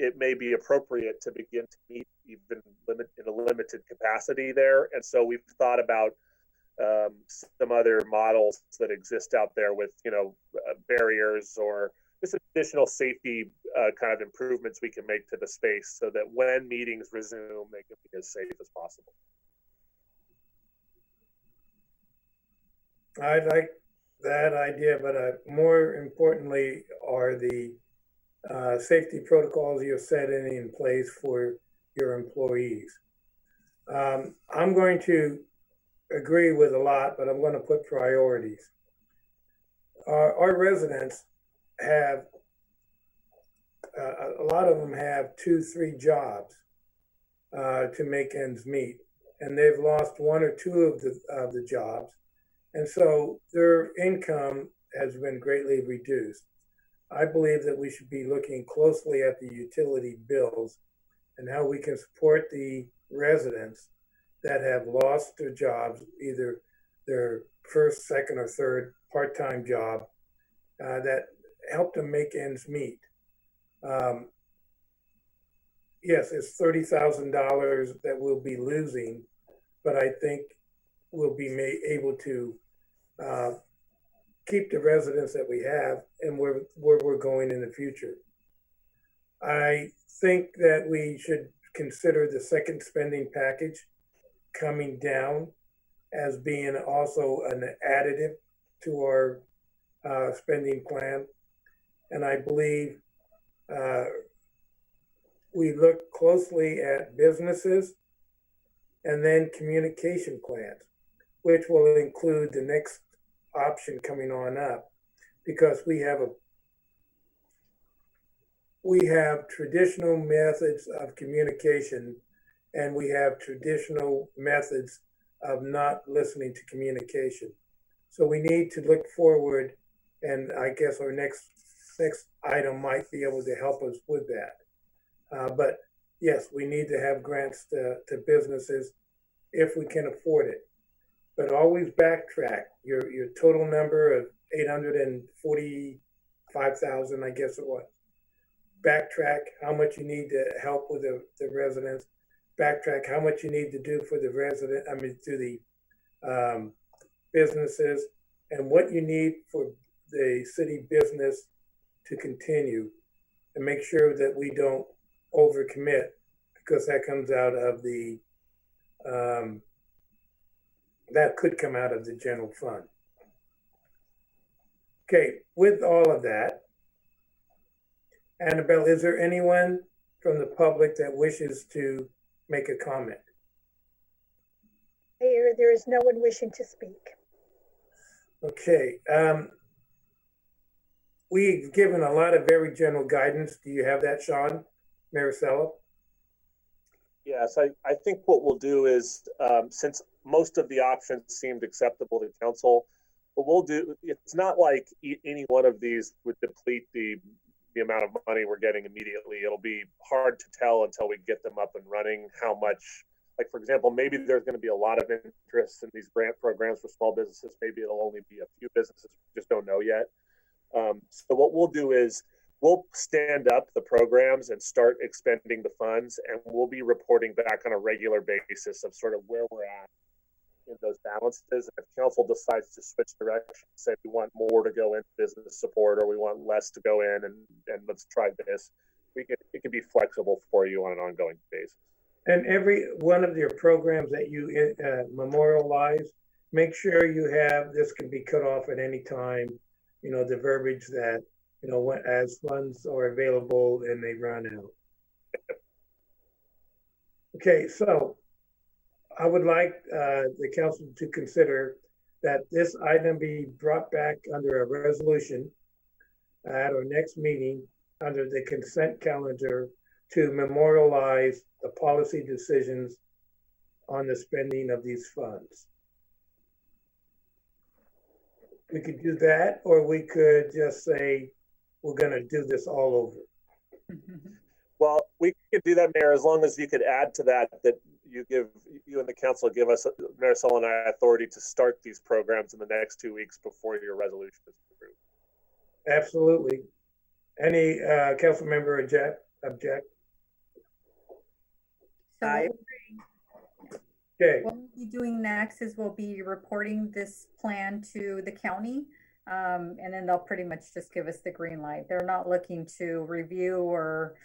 it may be appropriate to begin to meet even in a limited capacity there. And so we've thought about some other models that exist out there with, barriers or just additional safety kind of improvements we can make to the space so that when meetings resume, they can be as safe as possible. I like that idea, but more importantly are the safety protocols you're setting in place for your employees. I'm going to agree with a lot, but I'm going to put priorities. Our residents have, a lot of them have 2-3 jobs to make ends meet, and they've lost 1 or 2 of the jobs. And so their income has been greatly reduced. I believe that we should be looking closely at the utility bills and how we can support the residents that have lost their jobs, either their first, second, or third part-time job, that help them make ends meet. Yes, it's $30,000 that we'll be losing, but I think we'll be able to keep the residents that we have and where we're going in the future. I think that we should consider the second spending package coming down as being also an additive to our spending plan. And I believe we look closely at businesses and then communication plans, which will include the next option coming on up, because we have traditional methods of communication, and we have traditional methods of not listening to communication. So we need to look forward, and I guess our next item might be able to help us with that. But yes, we need to have grants to businesses if we can afford it. But always backtrack your total number of 845,000, I guess it was. Backtrack how much you need to help with the residents. Backtrack how much you need to do for the to the businesses, and what you need for the city business to continue, and make sure that we don't overcommit, because that comes out of the that could come out of the general fund. Okay, with all of that, Annabelle, is there anyone from the public that wishes to make a comment? Mayor, there is no one wishing to speak. Okay, we've given a lot of very general guidance. Do you have that, Sean Maricela? Yes, I think what we'll do is, since most of the options seemed acceptable to council, what we'll do, it's not like any one of these would deplete the amount of money we're getting immediately. It'll be hard to tell until we get them up and running how much, like, for example, maybe there's going to be a lot of interest in these grant programs for small businesses. Maybe it'll only be a few businesses. We just don't know yet. So what we'll do is we'll stand up the programs and start expending the funds, and we'll be reporting back on a regular basis of sort of where we're at in those balances. And if council decides to switch direction, say we want more to go in business support, or we want less to go in, and let's try this, it can be flexible for you on an ongoing basis. And every one of your programs that you memorialize, make sure you have, this can be cut off at any time, you know, the verbiage that, you know, as funds are available and they run out. Okay, so I would like the council to consider that this item be brought back under a resolution at our next meeting under the consent calendar to memorialize the policy decisions on the spending of these funds. We could do that, or we could just say, we're gonna do this all over. Well, we could do that, Mayor, as long as you could add to that you and the council give us, Maricela and I, authority to start these programs in the next 2 weeks before your resolution is approved. Absolutely. Any council member object? So Okay. what we'll be doing next is we'll be reporting this plan to the county, and then they'll pretty much just give us the green light. They're not looking to review or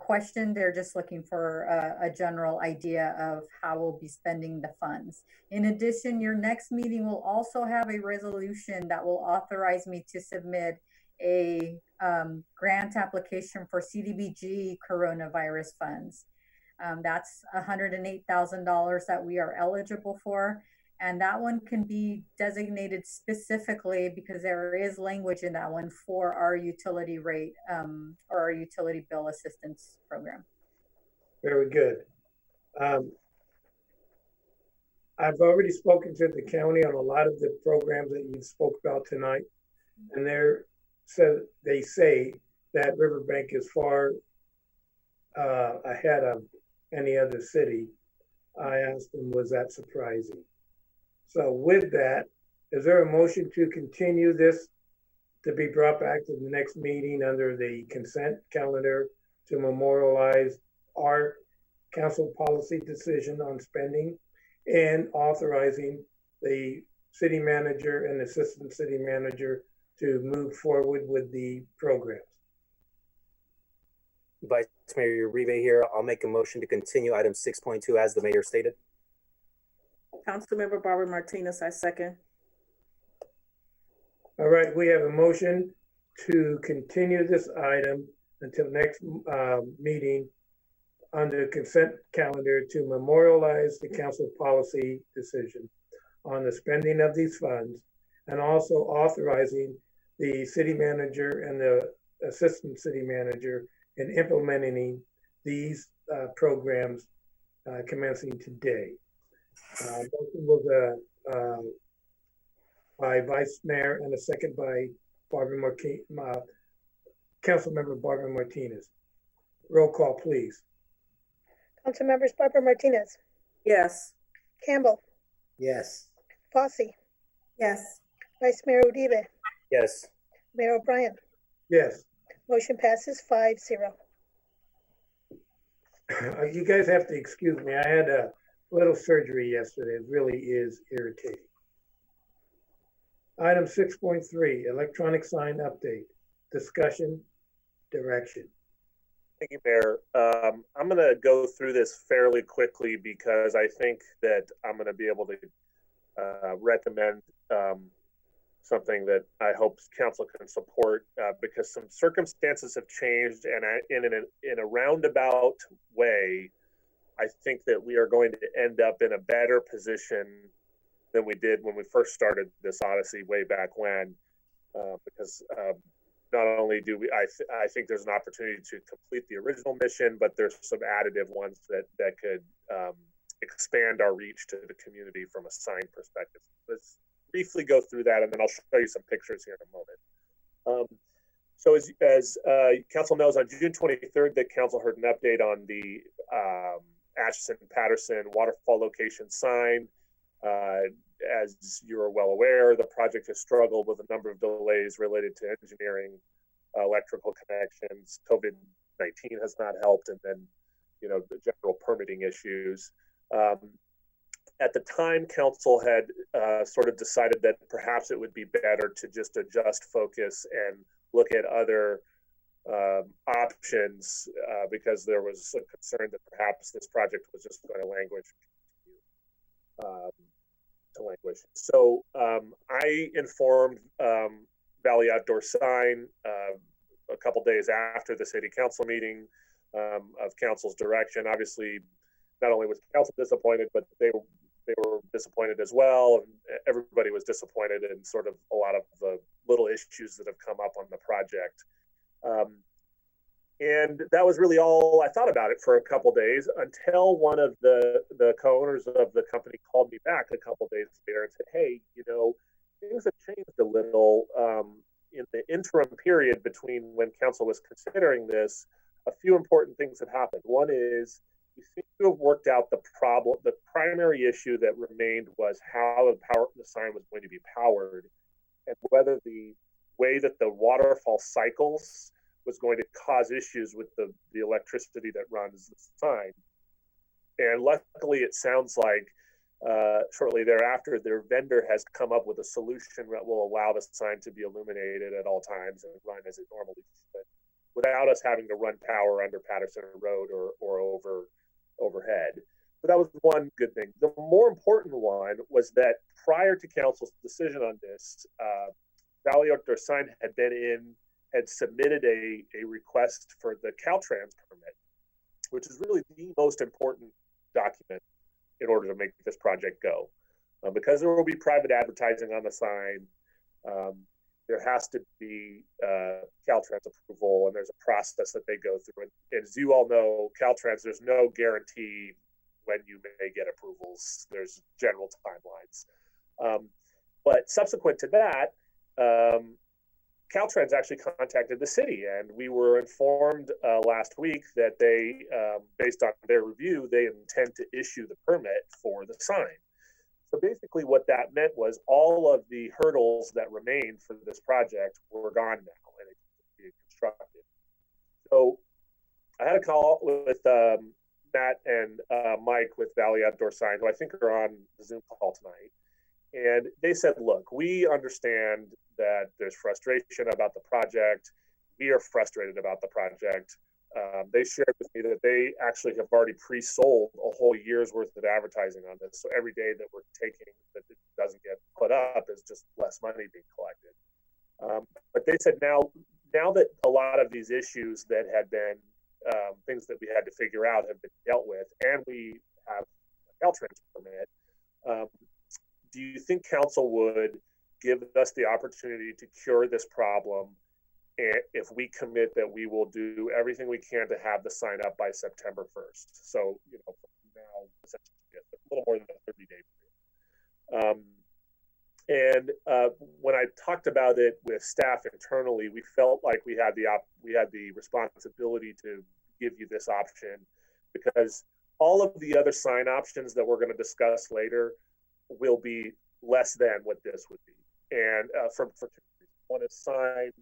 question. They're just looking for a general idea of how we'll be spending the funds. In addition, your next meeting will also have a resolution that will authorize me to submit a grant application for CDBG coronavirus funds. That's $108,000 that we are eligible for. And that one can be designated specifically because there is language in that one for our utility rate or our utility bill assistance program. Very good. I've already spoken to the county on a lot of the programs that you spoke about tonight, and they say that Riverbank is far ahead of any other city. I asked them, was that surprising? So with that, is there a motion to continue this to be brought back to the next meeting under the consent calendar to memorialize our council policy decision on spending and authorizing the city manager and assistant city manager to move forward with the programs? Vice Mayor Uribe here. I'll make a motion to continue item 6.2 as the mayor stated. Councilmember Barbara Martinez, I second. All right, we have a motion to continue this item until next meeting under consent calendar to memorialize the council policy decision on the spending of these funds, and also authorizing the city manager and the assistant city manager in implementing these programs commencing today. Motion was by Vice Mayor and a second by Councilmember Barbara Martinez. Roll call, please. Council members Barbara Martinez, Yes. Campbell, Yes. Fossey, Yes. Vice Mayor Uribe, Yes. Mayor O'Brien. Yes. Motion passes 5-0. You guys have to excuse me. I had a little surgery yesterday. It really is irritating. Item 6.3, electronic sign update, discussion, direction. Thank you, Mayor. I'm going to go through this fairly quickly because I think that I'm going to be able to recommend something that I hope council can support because some circumstances have changed, and in a roundabout way, I think that we are going to end up in a better position than we did when we first started this odyssey way back when, because not only do I think there's an opportunity to complete the original mission, but there's some additive ones that could expand our reach to the community from a sign perspective. Let's briefly go through that, and then I'll show you some pictures here in a moment. So as council knows, on June 23rd, the council heard an update on the Atchison-Patterson waterfall location sign. As you're well aware, the project has struggled with a number of delays related to engineering, electrical connections. COVID-19 has not helped, and then, the general permitting issues. At the time, council had sort of decided that perhaps it would be better to just adjust focus and look at other options because there was a concern that perhaps this project was just going to languish. So I informed Valley Outdoor Sign a couple days after the city council meeting of council's direction. Obviously, not only was council disappointed, but they were disappointed as well. And everybody was disappointed in sort of a lot of the little issues that have come up on the project. And that was really all I thought about it for a couple days until one of the co-owners of the company called me back a couple days later and said, hey, things have changed a little in the interim period between when council was considering this. A few important things have happened. One is we seem to have worked out the problem. The primary issue that remained was how the sign was going to be powered and whether the way that the waterfall cycles was going to cause issues with the electricity that runs the sign. And luckily, it sounds like shortly thereafter, their vendor has come up with a solution that will allow the sign to be illuminated at all times and run as it normally should, without us having to run power under Patterson Road or overhead. So that was one good thing. The more important one was that prior to council's decision on this, Valley Outdoor Sign had submitted a request for the Caltrans permit, which is really the most important document in order to make this project go. Because there will be private advertising on the sign, there has to be Caltrans approval, and there's a process that they go through. And as you all know, Caltrans, there's no guarantee when you may get approvals. There's general timelines. But subsequent to that, Caltrans actually contacted the city, and we were informed last week that they, based on their review, they intend to issue the permit for the sign. So basically what that meant was all of the hurdles that remained for this project were gone now, and it could be constructed. So I had a call with Matt and Mike with Valley Outdoor Sign, who I think are on the Zoom call tonight. And they said, look, we understand that there's frustration about the project. We are frustrated about the project. they shared with me that they actually have already pre-sold a whole year's worth of advertising on this. So every day that we're taking that it doesn't get put up is just less money being collected. But they said now that a lot of these issues that had been things that we had to figure out have been dealt with, and we have a Caltrans permit, do you think council would give us the opportunity to cure this problem? And if we commit that we will do everything we can to have the sign up by September 1st. So, now essentially a little more than a 30-day period. When I talked about it with staff internally, we felt like we had the responsibility to give you this option, because all of the other sign options that we're going to discuss later will be less than what this would be. And for two reasons. One is sign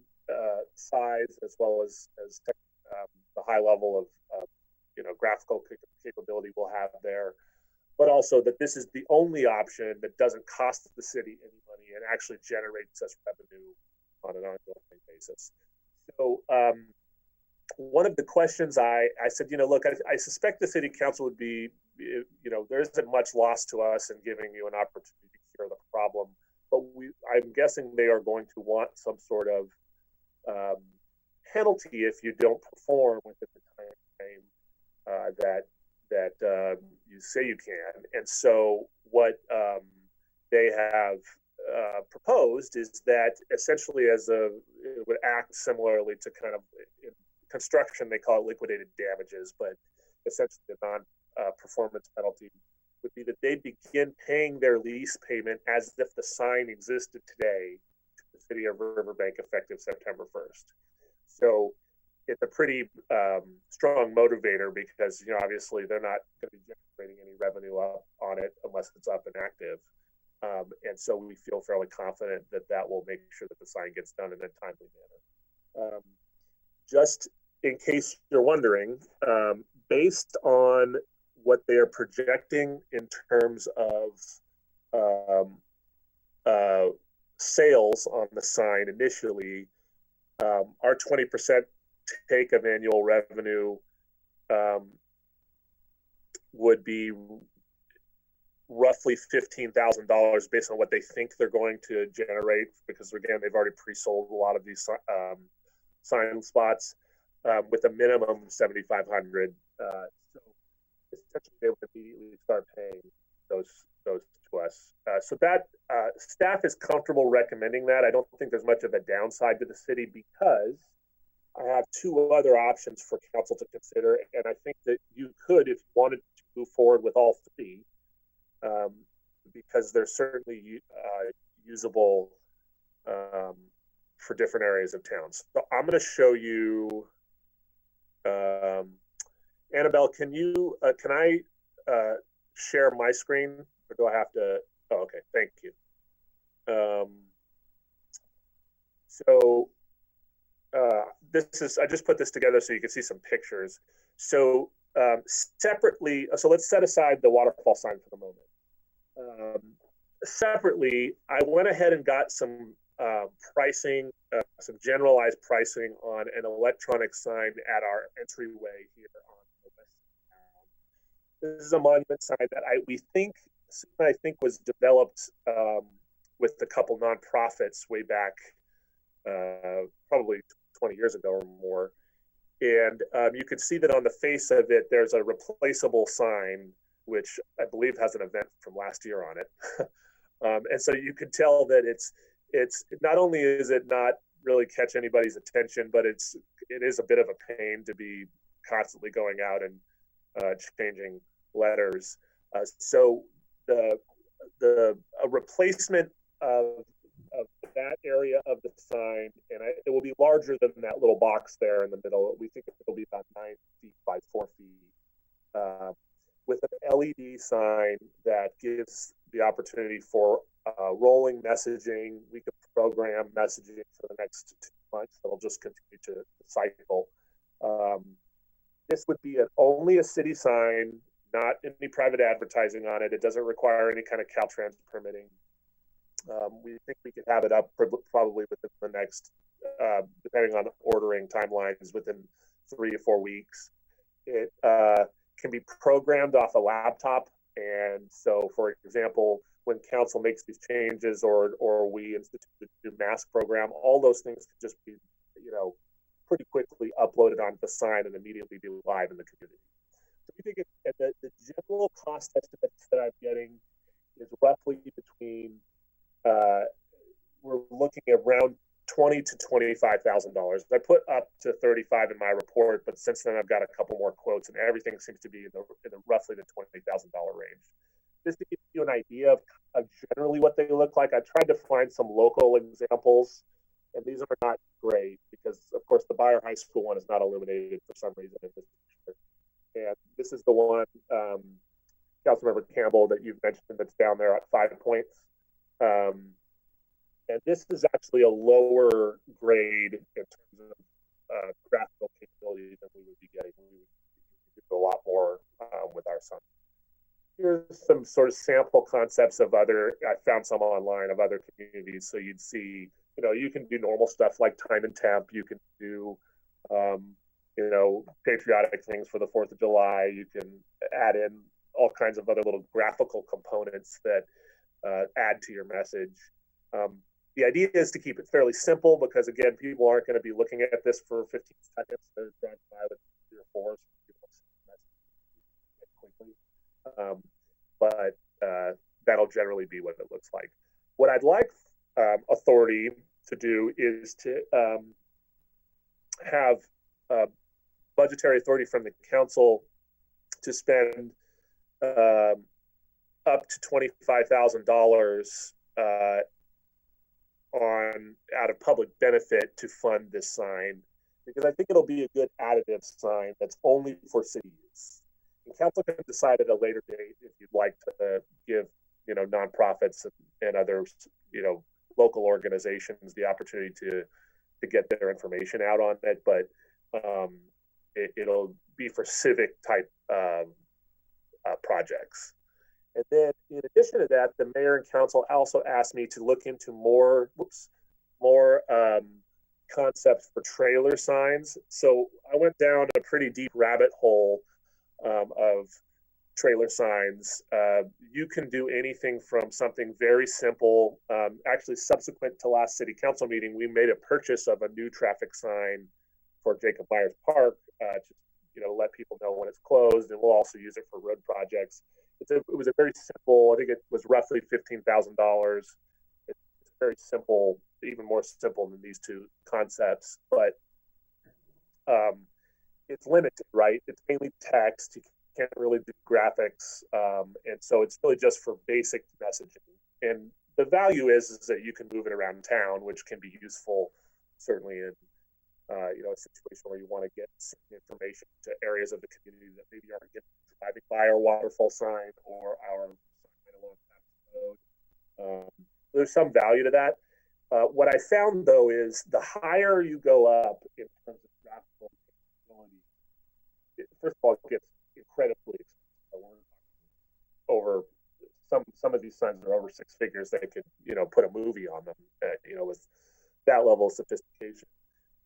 size, as well as the high level of graphical capability we'll have there, but also that this is the only option that doesn't cost the city any money and actually generates us revenue on an ongoing basis. So one of the questions I said, look, I suspect the city council would be, there isn't much loss to us in giving you an opportunity to cure the problem, but I'm guessing they are going to want some sort of penalty if you don't perform within the time frame that you say you can. And so what they have proposed is that essentially it would act similarly to kind of in construction, they call it liquidated damages, but essentially the non-performance penalty would be that they begin paying their lease payment as if the sign existed today to the city of Riverbank effective September 1st. So it's a pretty strong motivator, because obviously they're not going to be generating any revenue on it unless it's up and active. And so we feel fairly confident that will make sure that the sign gets done in a timely manner. Just in case you're wondering, based on what they're projecting in terms of sales on the sign initially, our 20% take of annual revenue would be roughly $15,000 based on what they think they're going to generate, because again, they've already pre-sold a lot of these sign spots with a minimum of 7,500. So essentially they would immediately start paying those to us. So that staff is comfortable recommending that. I don't think there's much of a downside to the city, because I have two other options for council to consider, and I think that you could, if you wanted to move forward with all three, because they're certainly usable for different areas of town. So I'm going to show you. Annabelle, can I share my screen, or do I have to? Oh, okay, thank you. I just put this together so you can see some pictures. So separately, so let's set aside the waterfall sign for the moment. Separately, I went ahead and got some pricing, some generalized pricing on an electronic sign at our entryway here on the west of town. This is a monument sign that I think was developed with a couple nonprofits way back, probably 20 years ago or more. And you can see that on the face of it, there's a replaceable sign, which I believe has an event from last year on it. And so you can tell that it's not only is it not really catch anybody's attention, but it is a bit of a pain to be constantly going out and changing letters. So a replacement of that area of the sign, and it will be larger than that little box there in the middle. We think it will be about 9 feet by 4 feet, with an LED sign that gives the opportunity for rolling messaging. We could program messaging for the next 2 months. It'll just continue to cycle. This would be only a city sign, not any private advertising on it. It doesn't require any kind of Caltrans permitting. We think we could have it up probably within the next, depending on ordering timelines, within 3 to 4 weeks. It can be programmed off a laptop. And so, for example, when council makes these changes or we institute the new mask program, all those things can just be, pretty quickly uploaded onto the sign and immediately be live in the community. So we think the general cost estimates that I'm getting is roughly between, we're looking at around $20,000 to $25,000. I put up to 35 in my report, but since then I've got a couple more quotes, and everything seems to be in the roughly the $20,000 range. Just to give you an idea of generally what they look like, I tried to find some local examples, and these are not great because, of course, the Bayer High School one is not illuminated for some reason in this picture. And this is the one, Councilmember Campbell, that you've mentioned that's down there at 5 points. And this is actually a lower grade in terms of graphical capability than we would be getting. We would do a lot more with our son. Here's some sort of sample concepts of I found some online of other communities. So you'd see, you can do normal stuff like time and temp. You can do, patriotic things for the 4th of July. You can add in all kinds of other little graphical components that add to your message. The idea is to keep it fairly simple because, again, people aren't going to be looking at this for 15 seconds. They're driving by with 3 or 4 quickly. But that'll generally be what it looks like. What I'd like authority to do is to have budgetary authority from the council to spend up to $25,000 out of public benefit to fund this sign, because I think it'll be a good additive sign that's only for city use. And council can decide at a later date if you'd like to give, nonprofits and others, local organizations the opportunity to get their information out on it, but it'll be for civic type projects. And then in addition to that, the mayor and council also asked me to look into more concepts for trailer signs. So I went down a pretty deep rabbit hole of trailer signs. You can do anything from something very simple. Actually, subsequent to last city council meeting, we made a purchase of a new traffic sign for Jacob Myers Park to let people know when it's closed, and we'll also use it for road projects. It was a very simple, I think it was roughly $15,000. It's very simple, even more simple than these two concepts, but it's limited, right? It's mainly text. You can't really do graphics. And so it's really just for basic messaging. And the value is that you can move it around town, which can be useful, certainly in a situation where you want to get information to areas of the community that maybe aren't driving by our waterfall sign or our sign along the road. There's some value to that. What I found, though, is the higher you go up in terms of graphical capability, first of all, it gets incredibly expensive. Over some of these signs are over 6 figures. They could, put a movie on them, with that level of sophistication.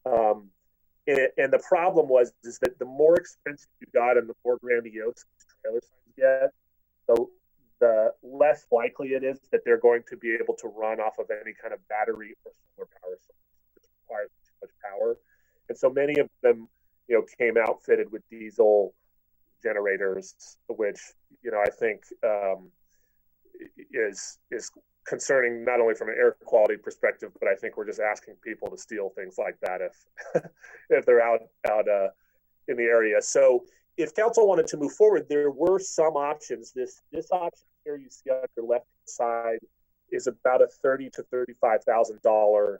And the problem is that the more expensive you got and the more grandiose trailer signs get, the less likely it is that they're going to be able to run off of any kind of battery or solar power source, which requires too much power. And so many of them, came outfitted with diesel generators, which, I think is concerning not only from an air quality perspective, but I think we're just asking people to steal things like that if they're out in the area. So if council wanted to move forward, there were some options. This option here you see on your left side is about a $30,000 to $35,000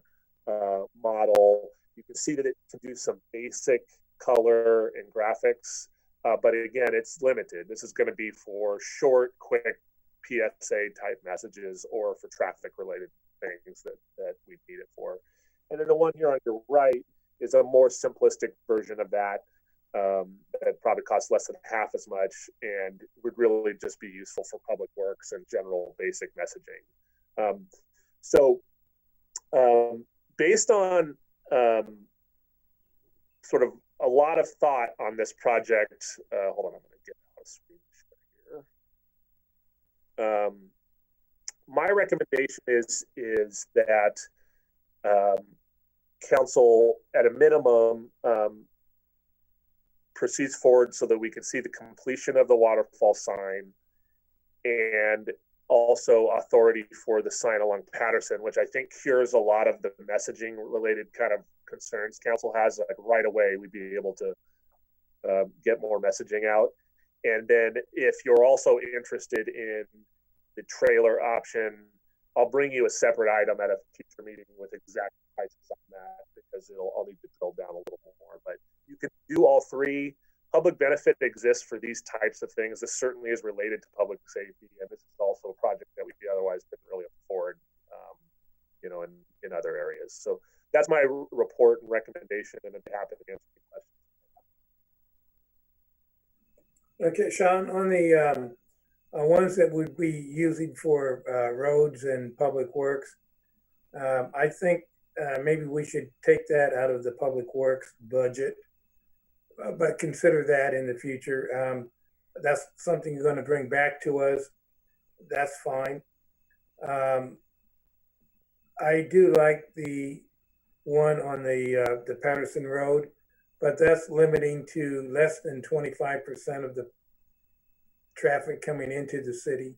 model. You can see that it can do some basic color and graphics, but again, it's limited. This is going to be for short, quick PSA type messages or for traffic related things that we need it for. And then the one here on your right is a more simplistic version of that. That probably costs less than half as much and would really just be useful for public works and general basic messaging. Based on sort of a lot of thought on this project. Hold on, I'm going to get out of screen share here. My recommendation is that council, at a minimum, proceeds forward so that we can see the completion of the waterfall sign, and also authority for the sign along Patterson, which I think cures a lot of the messaging related kind of concerns council has. Like right away, we'd be able to get more messaging out. And then if you're also interested in the trailer option, I'll bring you a separate item at a future meeting with exact prices on that, because I'll need to drill down a little more. But you can do all three. Public benefit exists for these types of things. This certainly is related to public safety, and this is also a project that we otherwise couldn't really afford, in other areas. So that's my report and recommendation, and I'm happy to answer any questions. Okay, Sean, on the ones that would be using for roads and public works, I think maybe we should take that out of the public works budget, but consider that in the future. That's something you're going to bring back to us. That's fine. I do like the one on the Patterson Road, but that's limiting to less than 25% of the traffic coming into the city.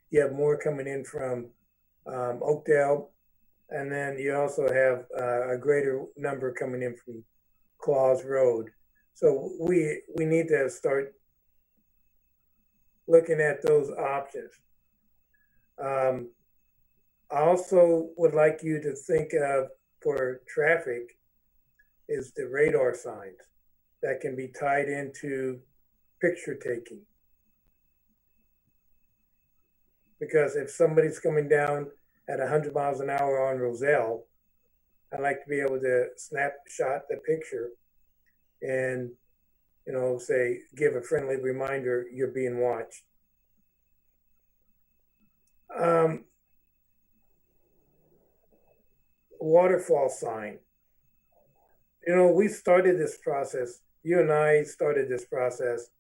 You have more coming in from Oakdale, and then you also have a greater number coming in from Claus Road. So we need to start looking at those options. I also would like you to think of, for traffic, is the radar signs that can be tied into picture taking. Because if somebody's coming down at 100 miles an hour on Roselle, I'd like to be able to snapshot the picture and, say, give a friendly reminder you're being watched. Waterfall sign. We started this process. You and I started this process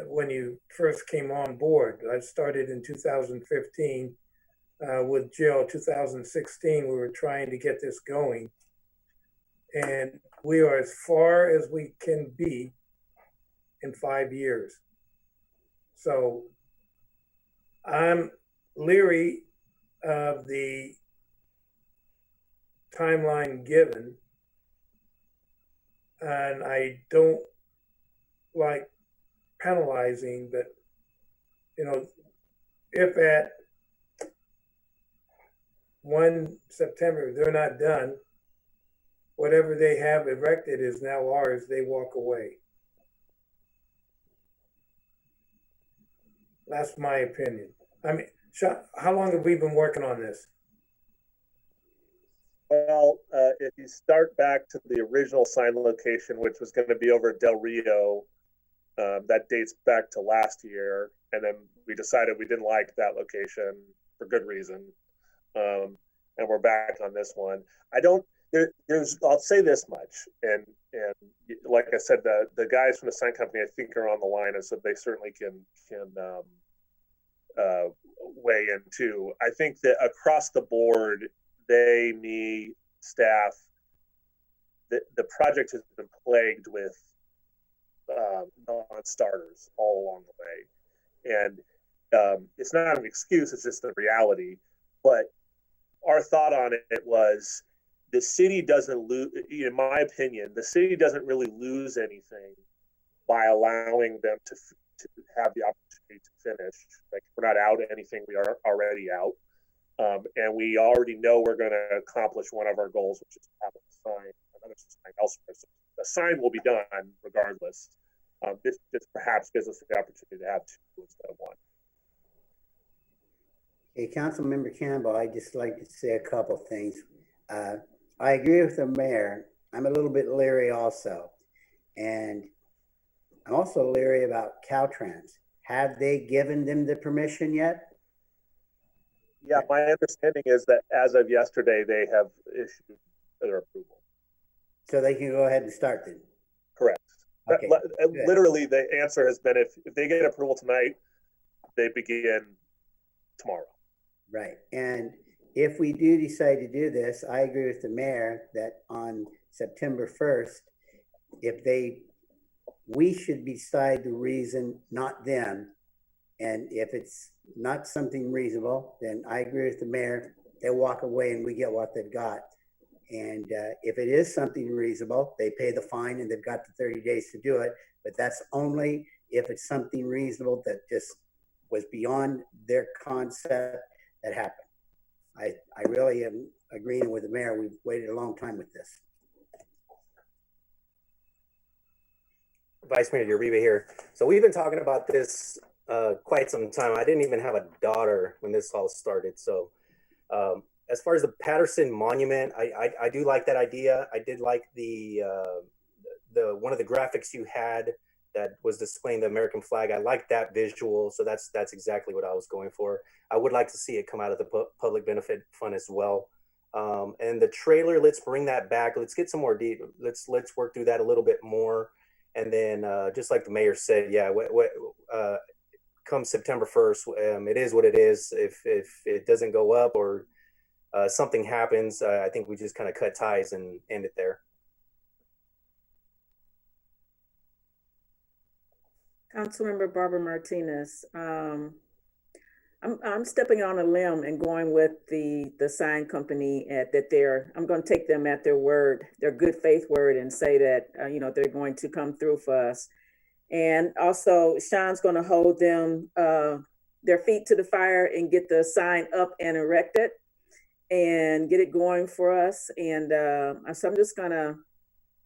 when you first came on board. I started in 2015 with Jill. 2016, we were trying to get this going. And we are as far as we can be in 5 years. So I'm leery of the timeline given, and I don't like penalizing, but if at 1 September they're not done, whatever they have erected is now ours, they walk away. That's my opinion. I mean, how long have we been working on this? Well, if you start back to the original sign location, which was going to be over at Del Rio, that dates back to last year. And then we decided we didn't like that location for good reason. And we're back on this one. I'll say this much. And like I said, the guys from the sign company, I think, are on the line. And so they certainly can weigh in too. I think that across the board, me, staff, the project has been plagued with non-starters all along the way. And it's not an excuse, it's just the reality. But our thought on it was, the city doesn't lose, in my opinion, the city doesn't really lose anything by allowing them to have the opportunity to finish. Like, we're not out anything, we are already out. And we already know we're going to accomplish one of our goals, which is to have another sign elsewhere. So the sign will be done regardless. This perhaps gives us the opportunity to have two instead of one. Hey, Councilmember Campbell, I'd just like to say a couple things. I agree with the mayor. I'm a little bit leery also. And I'm also leery about Caltrans. Have they given them the permission yet? Yeah, my understanding is that as of yesterday, they have issued their approval. So they can go ahead and start then? Correct. Okay, Literally, the answer has been if they get approval tonight, they begin tomorrow. right. And if we do decide to do this, I agree with the mayor that on September 1st, we should decide the reason, not them. And if it's not something reasonable, then I agree with the mayor. They walk away and we get what they've got. And if it is something reasonable, they pay the fine and they've got the 30 days to do it. But that's only if it's something reasonable that just was beyond their concept that happened. I really am agreeing with the mayor. We've waited a long time with this. Vice Mayor Uribe here. So we've been talking about this quite some time. I didn't even have a daughter when this all started. So as far as the Patterson Monument, I do like that idea. I did like the one of the graphics you had that was displaying the American flag. I like that visual. So that's exactly what I was going for. I would like to see it come out of the public benefit fund as well. And the trailer, let's bring that back. Let's get some more deep. Let's work through that a little bit more. And then just like the mayor said, yeah, come September 1st, it is what it is. If it doesn't go up or something happens, I think we just kind of cut ties and end it there. Councilmember Barbara Martinez, I'm stepping on a limb and going with the sign company I'm going to take them at their word, their good faith word, and say that they're going to come through for us. And also, Sean's going to hold them their feet to the fire and get the sign up and erected and get it going for us. And so I'm just going to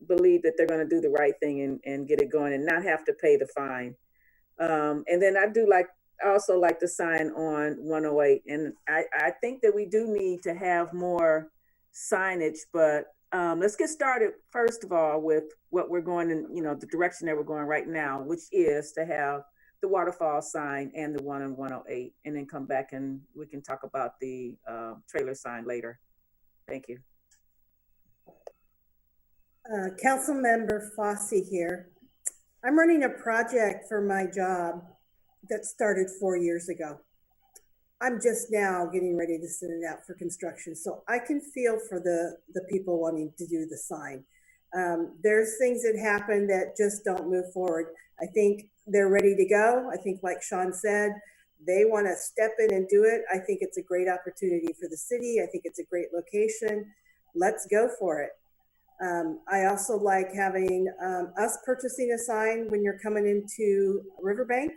believe that they're going to do the right thing and get it going and not have to pay the fine. And then I also like the sign on 108. And I think that we do need to have more signage, but let's get started first of all with what we're going in, the direction that we're going right now, which is to have the waterfall sign and the one on 108, and then come back and we can talk about the trailer sign later. Thank you. Councilmember Fossey here. I'm running a project for my job that started 4 years ago. I'm just now getting ready to send it out for construction. So I can feel for the people wanting to do the sign. There's things that happen that just don't move forward. I think they're ready to go. I think like Sean said, they want to step in and do it. I think it's a great opportunity for the city. I think it's a great location. Let's go for it. I also like having us purchasing a sign when you're coming into Riverbank.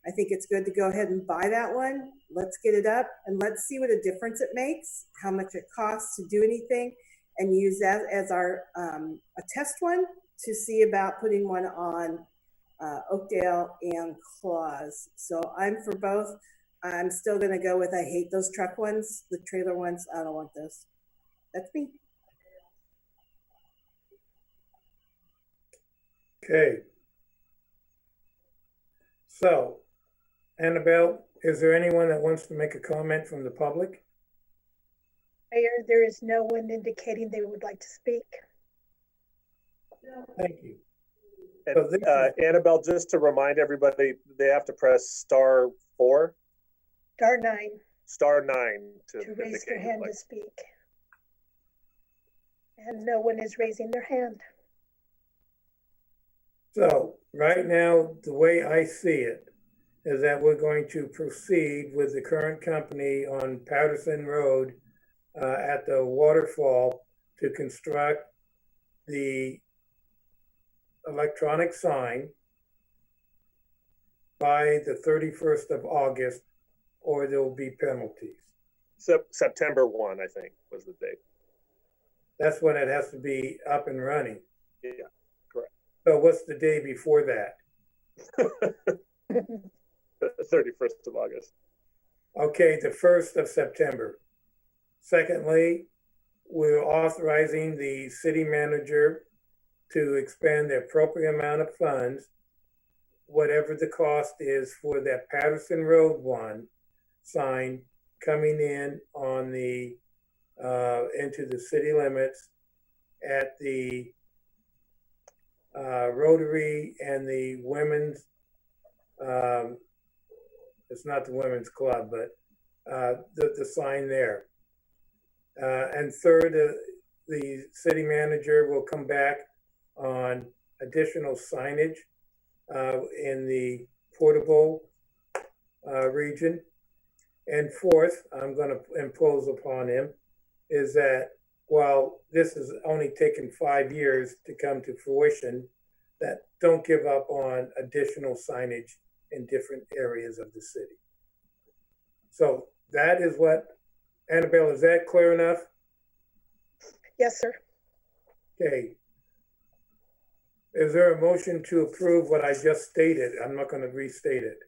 I think it's good to go ahead and buy that one. Let's get it up and let's see what a difference it makes, how much it costs to do anything, and use that as our a test one to see about putting one on Oakdale and Claus. So I'm for both. I'm still going to go with I hate those truck ones, the trailer ones. I don't want those. That's me. Okay. So, Annabelle, is there anyone that wants to make a comment from the public? Mayor, there is no one indicating they would like to speak. Thank you. And Annabelle, just to remind everybody, they have to press *4. *9. *9 to raise their hand to speak. And no one is raising their hand. So right now, the way I see it is that we're going to proceed with the current company on Patterson Road at the waterfall to construct the electronic sign by the 31st of August, or there will be penalties. September 1, I think, was the date. That's when it has to be up and running. Yeah, correct. So what's the day before that? The 31st of August. Okay, the 1st of September. Secondly, we're authorizing the city manager to expend the appropriate amount of funds, whatever the cost is for that Patterson Road one sign coming in on the into the city limits at the Rotary and the women's, it's not the women's club, but the sign there. And third, the city manager will come back on additional signage in the portable region. And fourth, I'm going to impose upon him is that while this has only taken 5 years to come to fruition, that don't give up on additional signage in different areas of the city. So that is what, Annabelle, is that clear enough? Yes, sir. Okay. Is there a motion to approve what I just stated? I'm not going to restate it.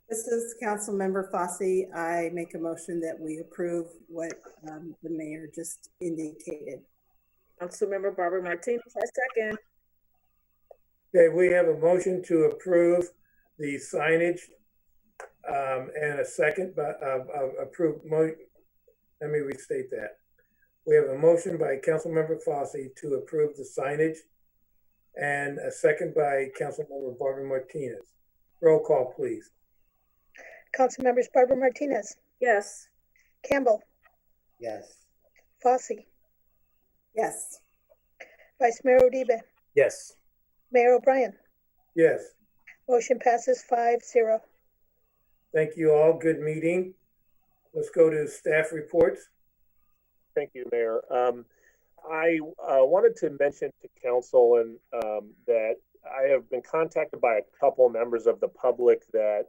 This is Councilmember Fosse. I make a motion that we approve what the mayor just indicated. Councilmember Barbara Martinez, I second. Okay, we have a motion to approve the signage and a second approved. Let me restate that. We have a motion by Councilmember Fosse to approve the signage and a second by Councilmember Barbara Martinez. Roll call, please. Council members Barbara Martinez, Yes. Campbell, Yes. Fosse, Yes. Vice Mayor Uribe, Yes. Mayor O'Brien. Yes. Motion passes 5-0. Thank you all. Good meeting. Let's go to staff reports. Thank you, Mayor. I wanted to mention to council and that I have been contacted by a couple members of the public that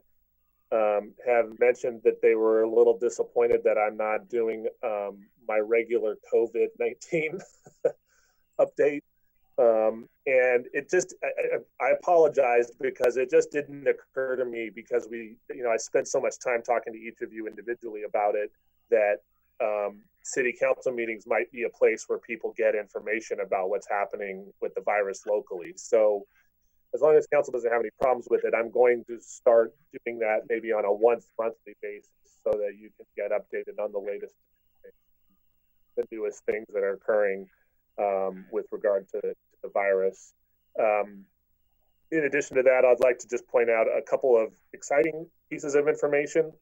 have mentioned that they were a little disappointed that I'm not doing my regular COVID-19 update. And it just, I apologized because it just didn't occur to me because I spent so much time talking to each of you individually about it that city council meetings might be a place where people get information about what's happening with the virus locally. So as long as council doesn't have any problems with it, I'm going to start doing that maybe on a once-monthly basis so that you can get updated on the latest, the newest things that are occurring with regard to the virus. In addition to that, I'd like to just point out a couple of exciting pieces of information.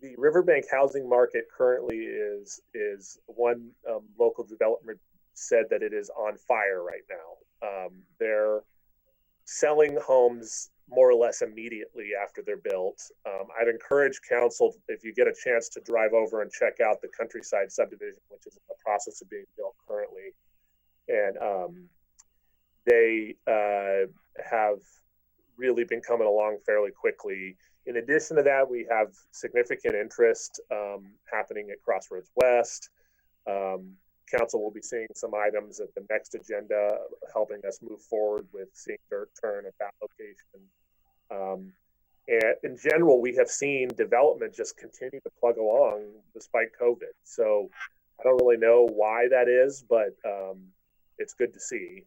The Riverbank housing market currently is one local development said that it is on fire right now. They're selling homes more or less immediately after they're built. I'd encourage council, if you get a chance, to drive over and check out the Countryside subdivision, which is in the process of being built currently. And they have really been coming along fairly quickly. In addition to that, we have significant interest happening at Crossroads West. Council will be seeing some items at the next agenda, helping us move forward with seeing dirt turn at that location. And in general, we have seen development just continue to plug along despite COVID. So I don't really know why that is, but it's good to see.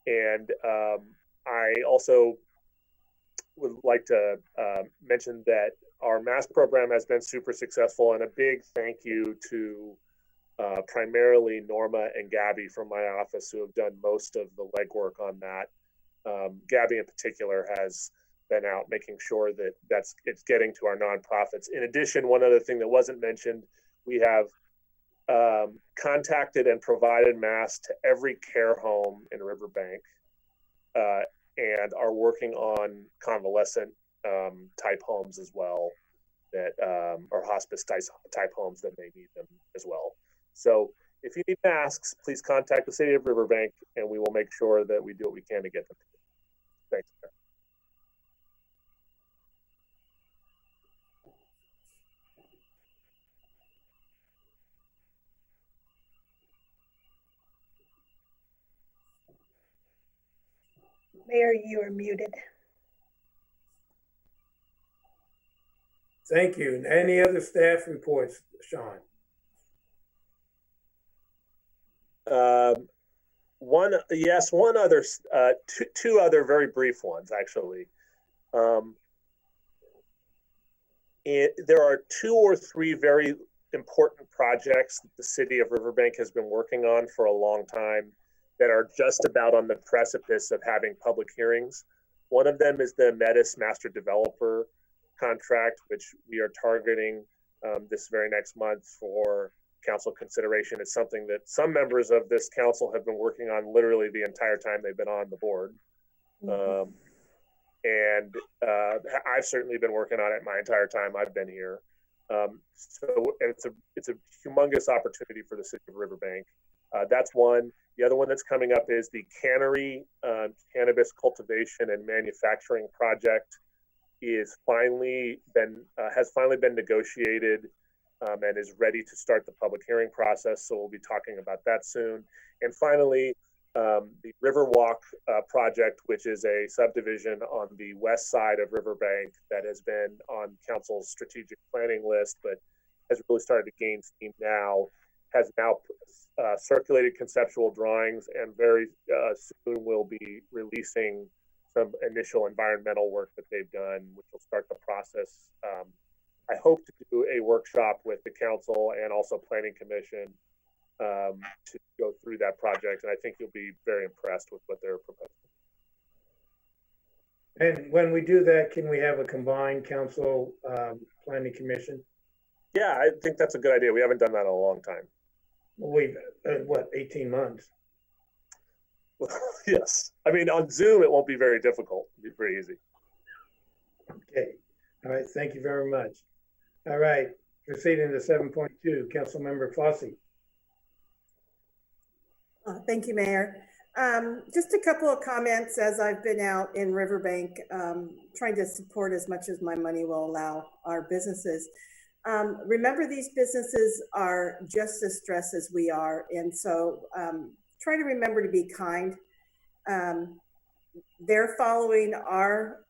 And I also would like to mention that our mask program has been super successful, and a big thank you to primarily Norma and Gabby from my office, who have done most of the legwork on that. Gabby in particular has been out making sure that it's getting to our nonprofits. In addition, one other thing that wasn't mentioned, we have contacted and provided masks to every care home in Riverbank, and are working on convalescent type homes as well, that are hospice type homes that may need them as well. So if you need masks, please contact the city of Riverbank, and we will make sure that we do what we can to get them. Thanks. Mayor, you are muted. Thank you. Any other staff reports, Sean? One other, two other very brief ones, actually. There are 2 or 3 very important projects that the city of Riverbank has been working on for a long time that are just about on the precipice of having public hearings. One of them is the Metis Master Developer contract, which we are targeting this very next month for council consideration. It's something that some members of this council have been working on literally the entire time they've been on the board. And I've certainly been working on it my entire time I've been here. So it's a humongous opportunity for the city of Riverbank. That's one. The other one that's coming up is the cannery cannabis cultivation and manufacturing project has finally been negotiated and is ready to start the public hearing process. So we'll be talking about that soon. And finally, the Riverwalk project, which is a subdivision on the west side of Riverbank that has been on council's strategic planning list, but has really started to gain steam now, has now circulated conceptual drawings, and very soon will be releasing some initial environmental work that they've done, which will start the process. I hope to do a workshop with the council and also planning commission to go through that project, and I think you'll be very impressed with what they're proposing. And when we do that, can we have a combined council planning commission? Yeah, I think that's a good idea. We haven't done that in a long time. We've, 18 months? Well, yes. I mean, on Zoom, it won't be very difficult. It'll be pretty easy. Okay. All right. Thank you very much. All right. Proceeding to 7.2, Councilmember Fossey. Thank you, Mayor. Just a couple of comments as I've been out in Riverbank, trying to support as much as my money will allow our businesses. Remember, these businesses are just as stressed as we are. And so try to remember to be kind. They're following our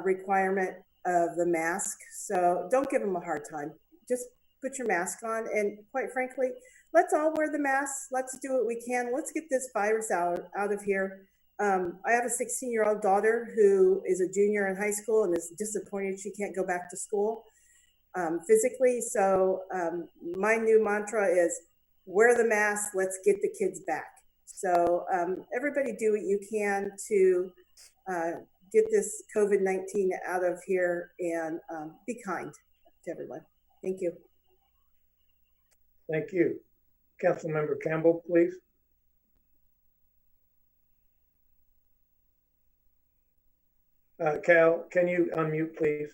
requirement of the mask. So don't give them a hard time. Just put your mask on. And quite frankly, let's all wear the masks. Let's do what we can. Let's get this virus out of here. I have a 16-year-old daughter who is a junior in high school and is disappointed she can't go back to school physically. So my new mantra is wear the mask. Let's get the kids back. So everybody do what you can to get this COVID-19 out of here and be kind to everyone. Thank you. Thank you. Councilmember Campbell, please. Cal, can you unmute, please?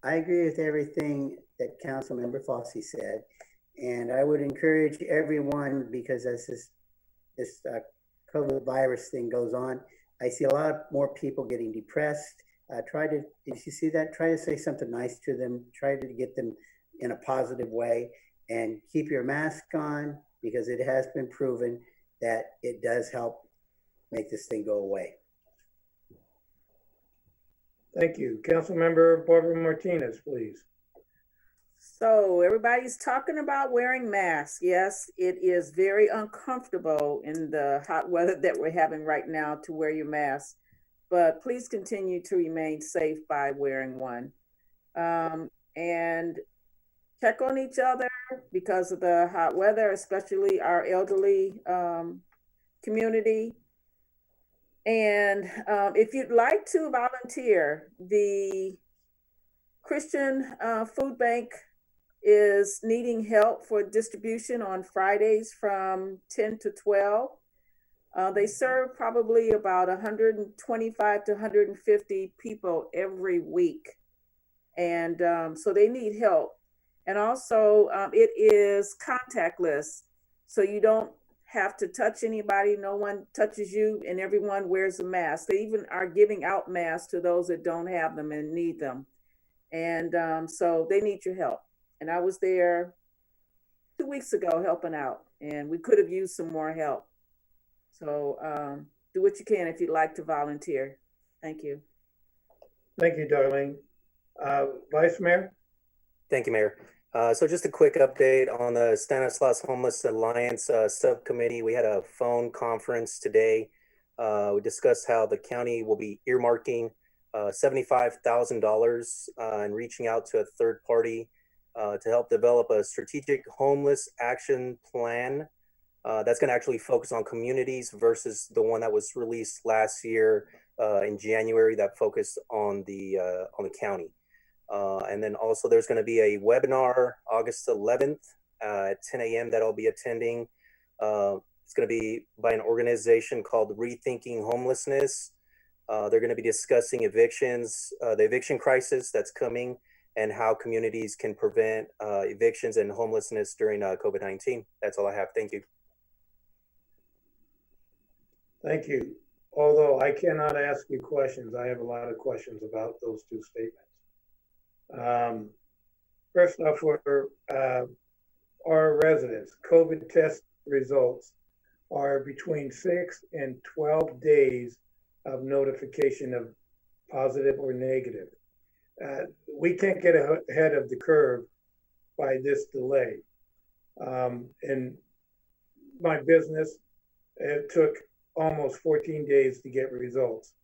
I agree with everything that Councilmember Fossey said, and I would encourage everyone, because as this COVID virus thing goes on, I see a lot more people getting depressed. If you see that, try to say something nice to them, try to get them in a positive way, and keep your mask on, because it has been proven that it does help make this thing go away. Thank you. Councilmember Barbara Martinez, please. So everybody's talking about wearing masks. Yes, it is very uncomfortable in the hot weather that we're having right now to wear your mask, but please continue to remain safe by wearing one. And check on each other because of the hot weather, especially our elderly community. And if you'd like to volunteer, the Christian Food Bank is needing help for distribution on Fridays from 10 to 12. They serve probably about 125 to 150 people every week. And so they need help. And also it is contactless. So you don't have to touch anybody. No one touches you and everyone wears a mask. They even are giving out masks to those that don't have them and need them. And so they need your help. And I was there 2 weeks ago helping out, and we could have used some more help. So do what you can if you'd like to volunteer. Thank you. Thank you, Darlene. Vice Mayor? Thank you, Mayor. So just a quick update on the Stanislaus Homeless Alliance subcommittee. We had a phone conference today. We discussed how the county will be earmarking $75,000 and reaching out to a third party to help develop a strategic homeless action plan that's going to actually focus on communities versus the one that was released last year in January that focused on the county. And then also there's going to be a webinar August 11th at 10 a.m. that I'll be attending. It's going to be by an organization called Rethinking Homelessness. They're going to be discussing evictions, the eviction crisis that's coming, and how communities can prevent evictions and homelessness during COVID-19. That's all I have. Thank you. Thank you. Although I cannot ask you questions, I have a lot of questions about those two statements. First off, for our residents, COVID test results are between 6 and 12 days of notification of positive or negative. We can't get ahead of the curve by this delay. In my business, it took almost 14 days to get results.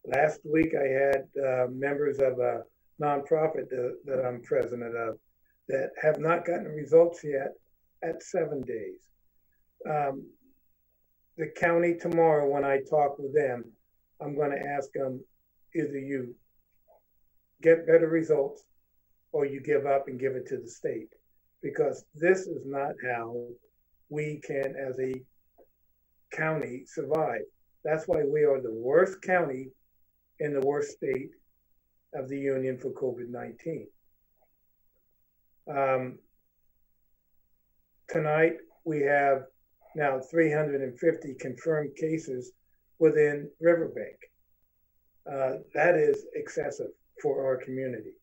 Last week, I had members of a nonprofit that I'm president of that have not gotten results yet at 7 days. The county tomorrow, when I talk with them, I'm going to ask them, either you get better results or you give up and give it to the state, because this is not how we can, as a county, survive. That's why we are the worst county in the worst state of the union for COVID-19. Tonight, we have now 350 confirmed cases within Riverbank. That is excessive for our community.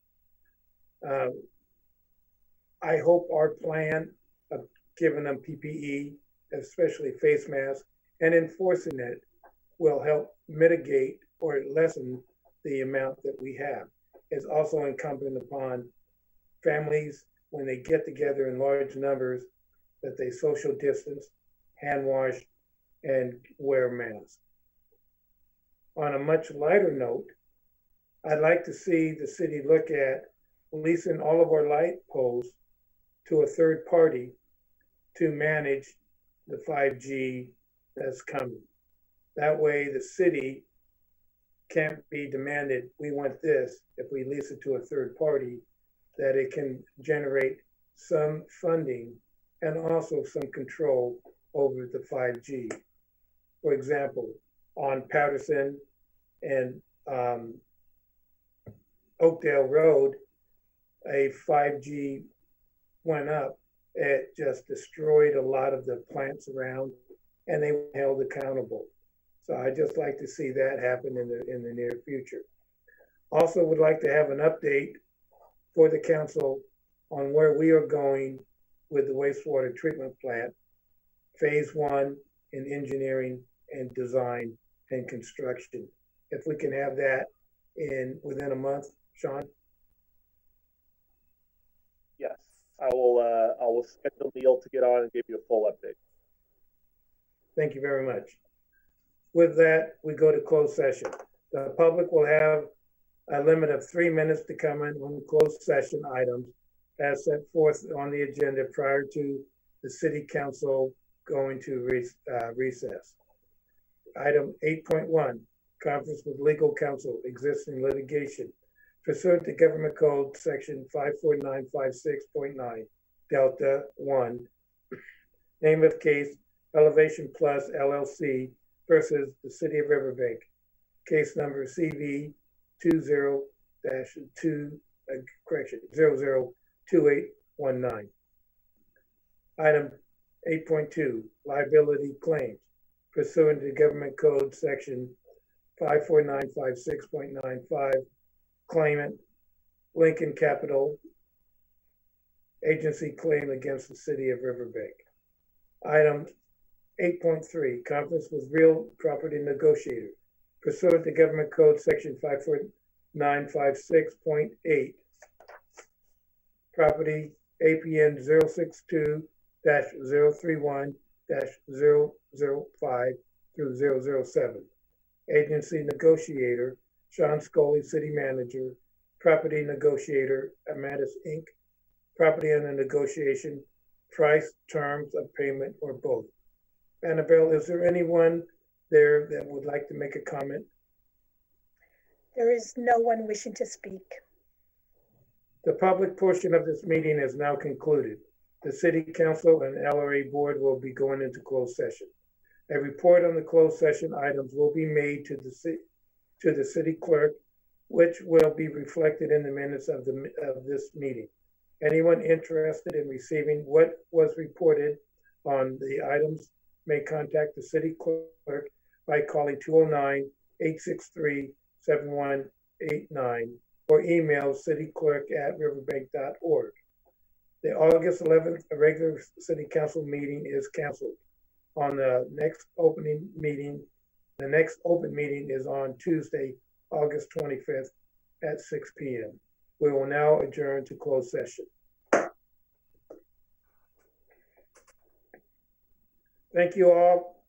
I hope our plan of giving them PPE, especially face masks, and enforcing it will help mitigate or lessen the amount that we have. It's also incumbent upon families, when they get together in large numbers, that they social distance, hand wash, and wear masks. On a much lighter note, I'd like to see the city look at leasing all of our light poles to a third party to manage the 5G that's coming. That way the city can't be demanded, we want this, if we lease it to a third party, that it can generate some funding and also some control over the 5G. For example, on Patterson and Oakdale Road, a 5G went up. It just destroyed a lot of the plants around, and they were held accountable. So I'd just like to see that happen in the near future. Also would like to have an update for the council on where we are going with the wastewater treatment plant, phase 1 in engineering and design and construction. If we can have that within a month, Sean? Yes, I will schedule Neil to get on and give you a full update. Thank you very much. With that, we go to closed session. The public will have a limit of 3 minutes to comment on closed session items as set forth on the agenda prior to the city council going to recess. Item 8.1, conference with legal counsel, existing litigation. Pursuant to Government Code Section 54956.9, Delta 1, name of case, Elevation Plus LLC versus the City of Riverbank, case number CV 002819. Item 8.2, liability claims. Pursuant to Government Code Section 54956.95, claimant, Lincoln Capital, agency claim against the City of Riverbank. Item 8.3, conference with real property negotiator. Pursuant to Government Code Section 54956.8, property APN 062-031-005 through 007. Agency negotiator, Sean Scully, city manager. Property negotiator, Amatis Inc., property under negotiation, price, terms of payment, or both. Annabelle, is there anyone there that would like to make a comment? There is no one wishing to speak. The public portion of this meeting is now concluded. The City Council and LRA Board will be going into closed session. A report on the closed session items will be made to the city clerk, which will be reflected in the minutes of this meeting. Anyone interested in receiving what was reported on the items may contact the city clerk by calling 209-863-7189 or email cityclerk@riverbank.org. The August 11th regular city council meeting is canceled. On the next open meeting is on Tuesday, August 25th at 6 p.m. We will now adjourn to closed session. Thank you all.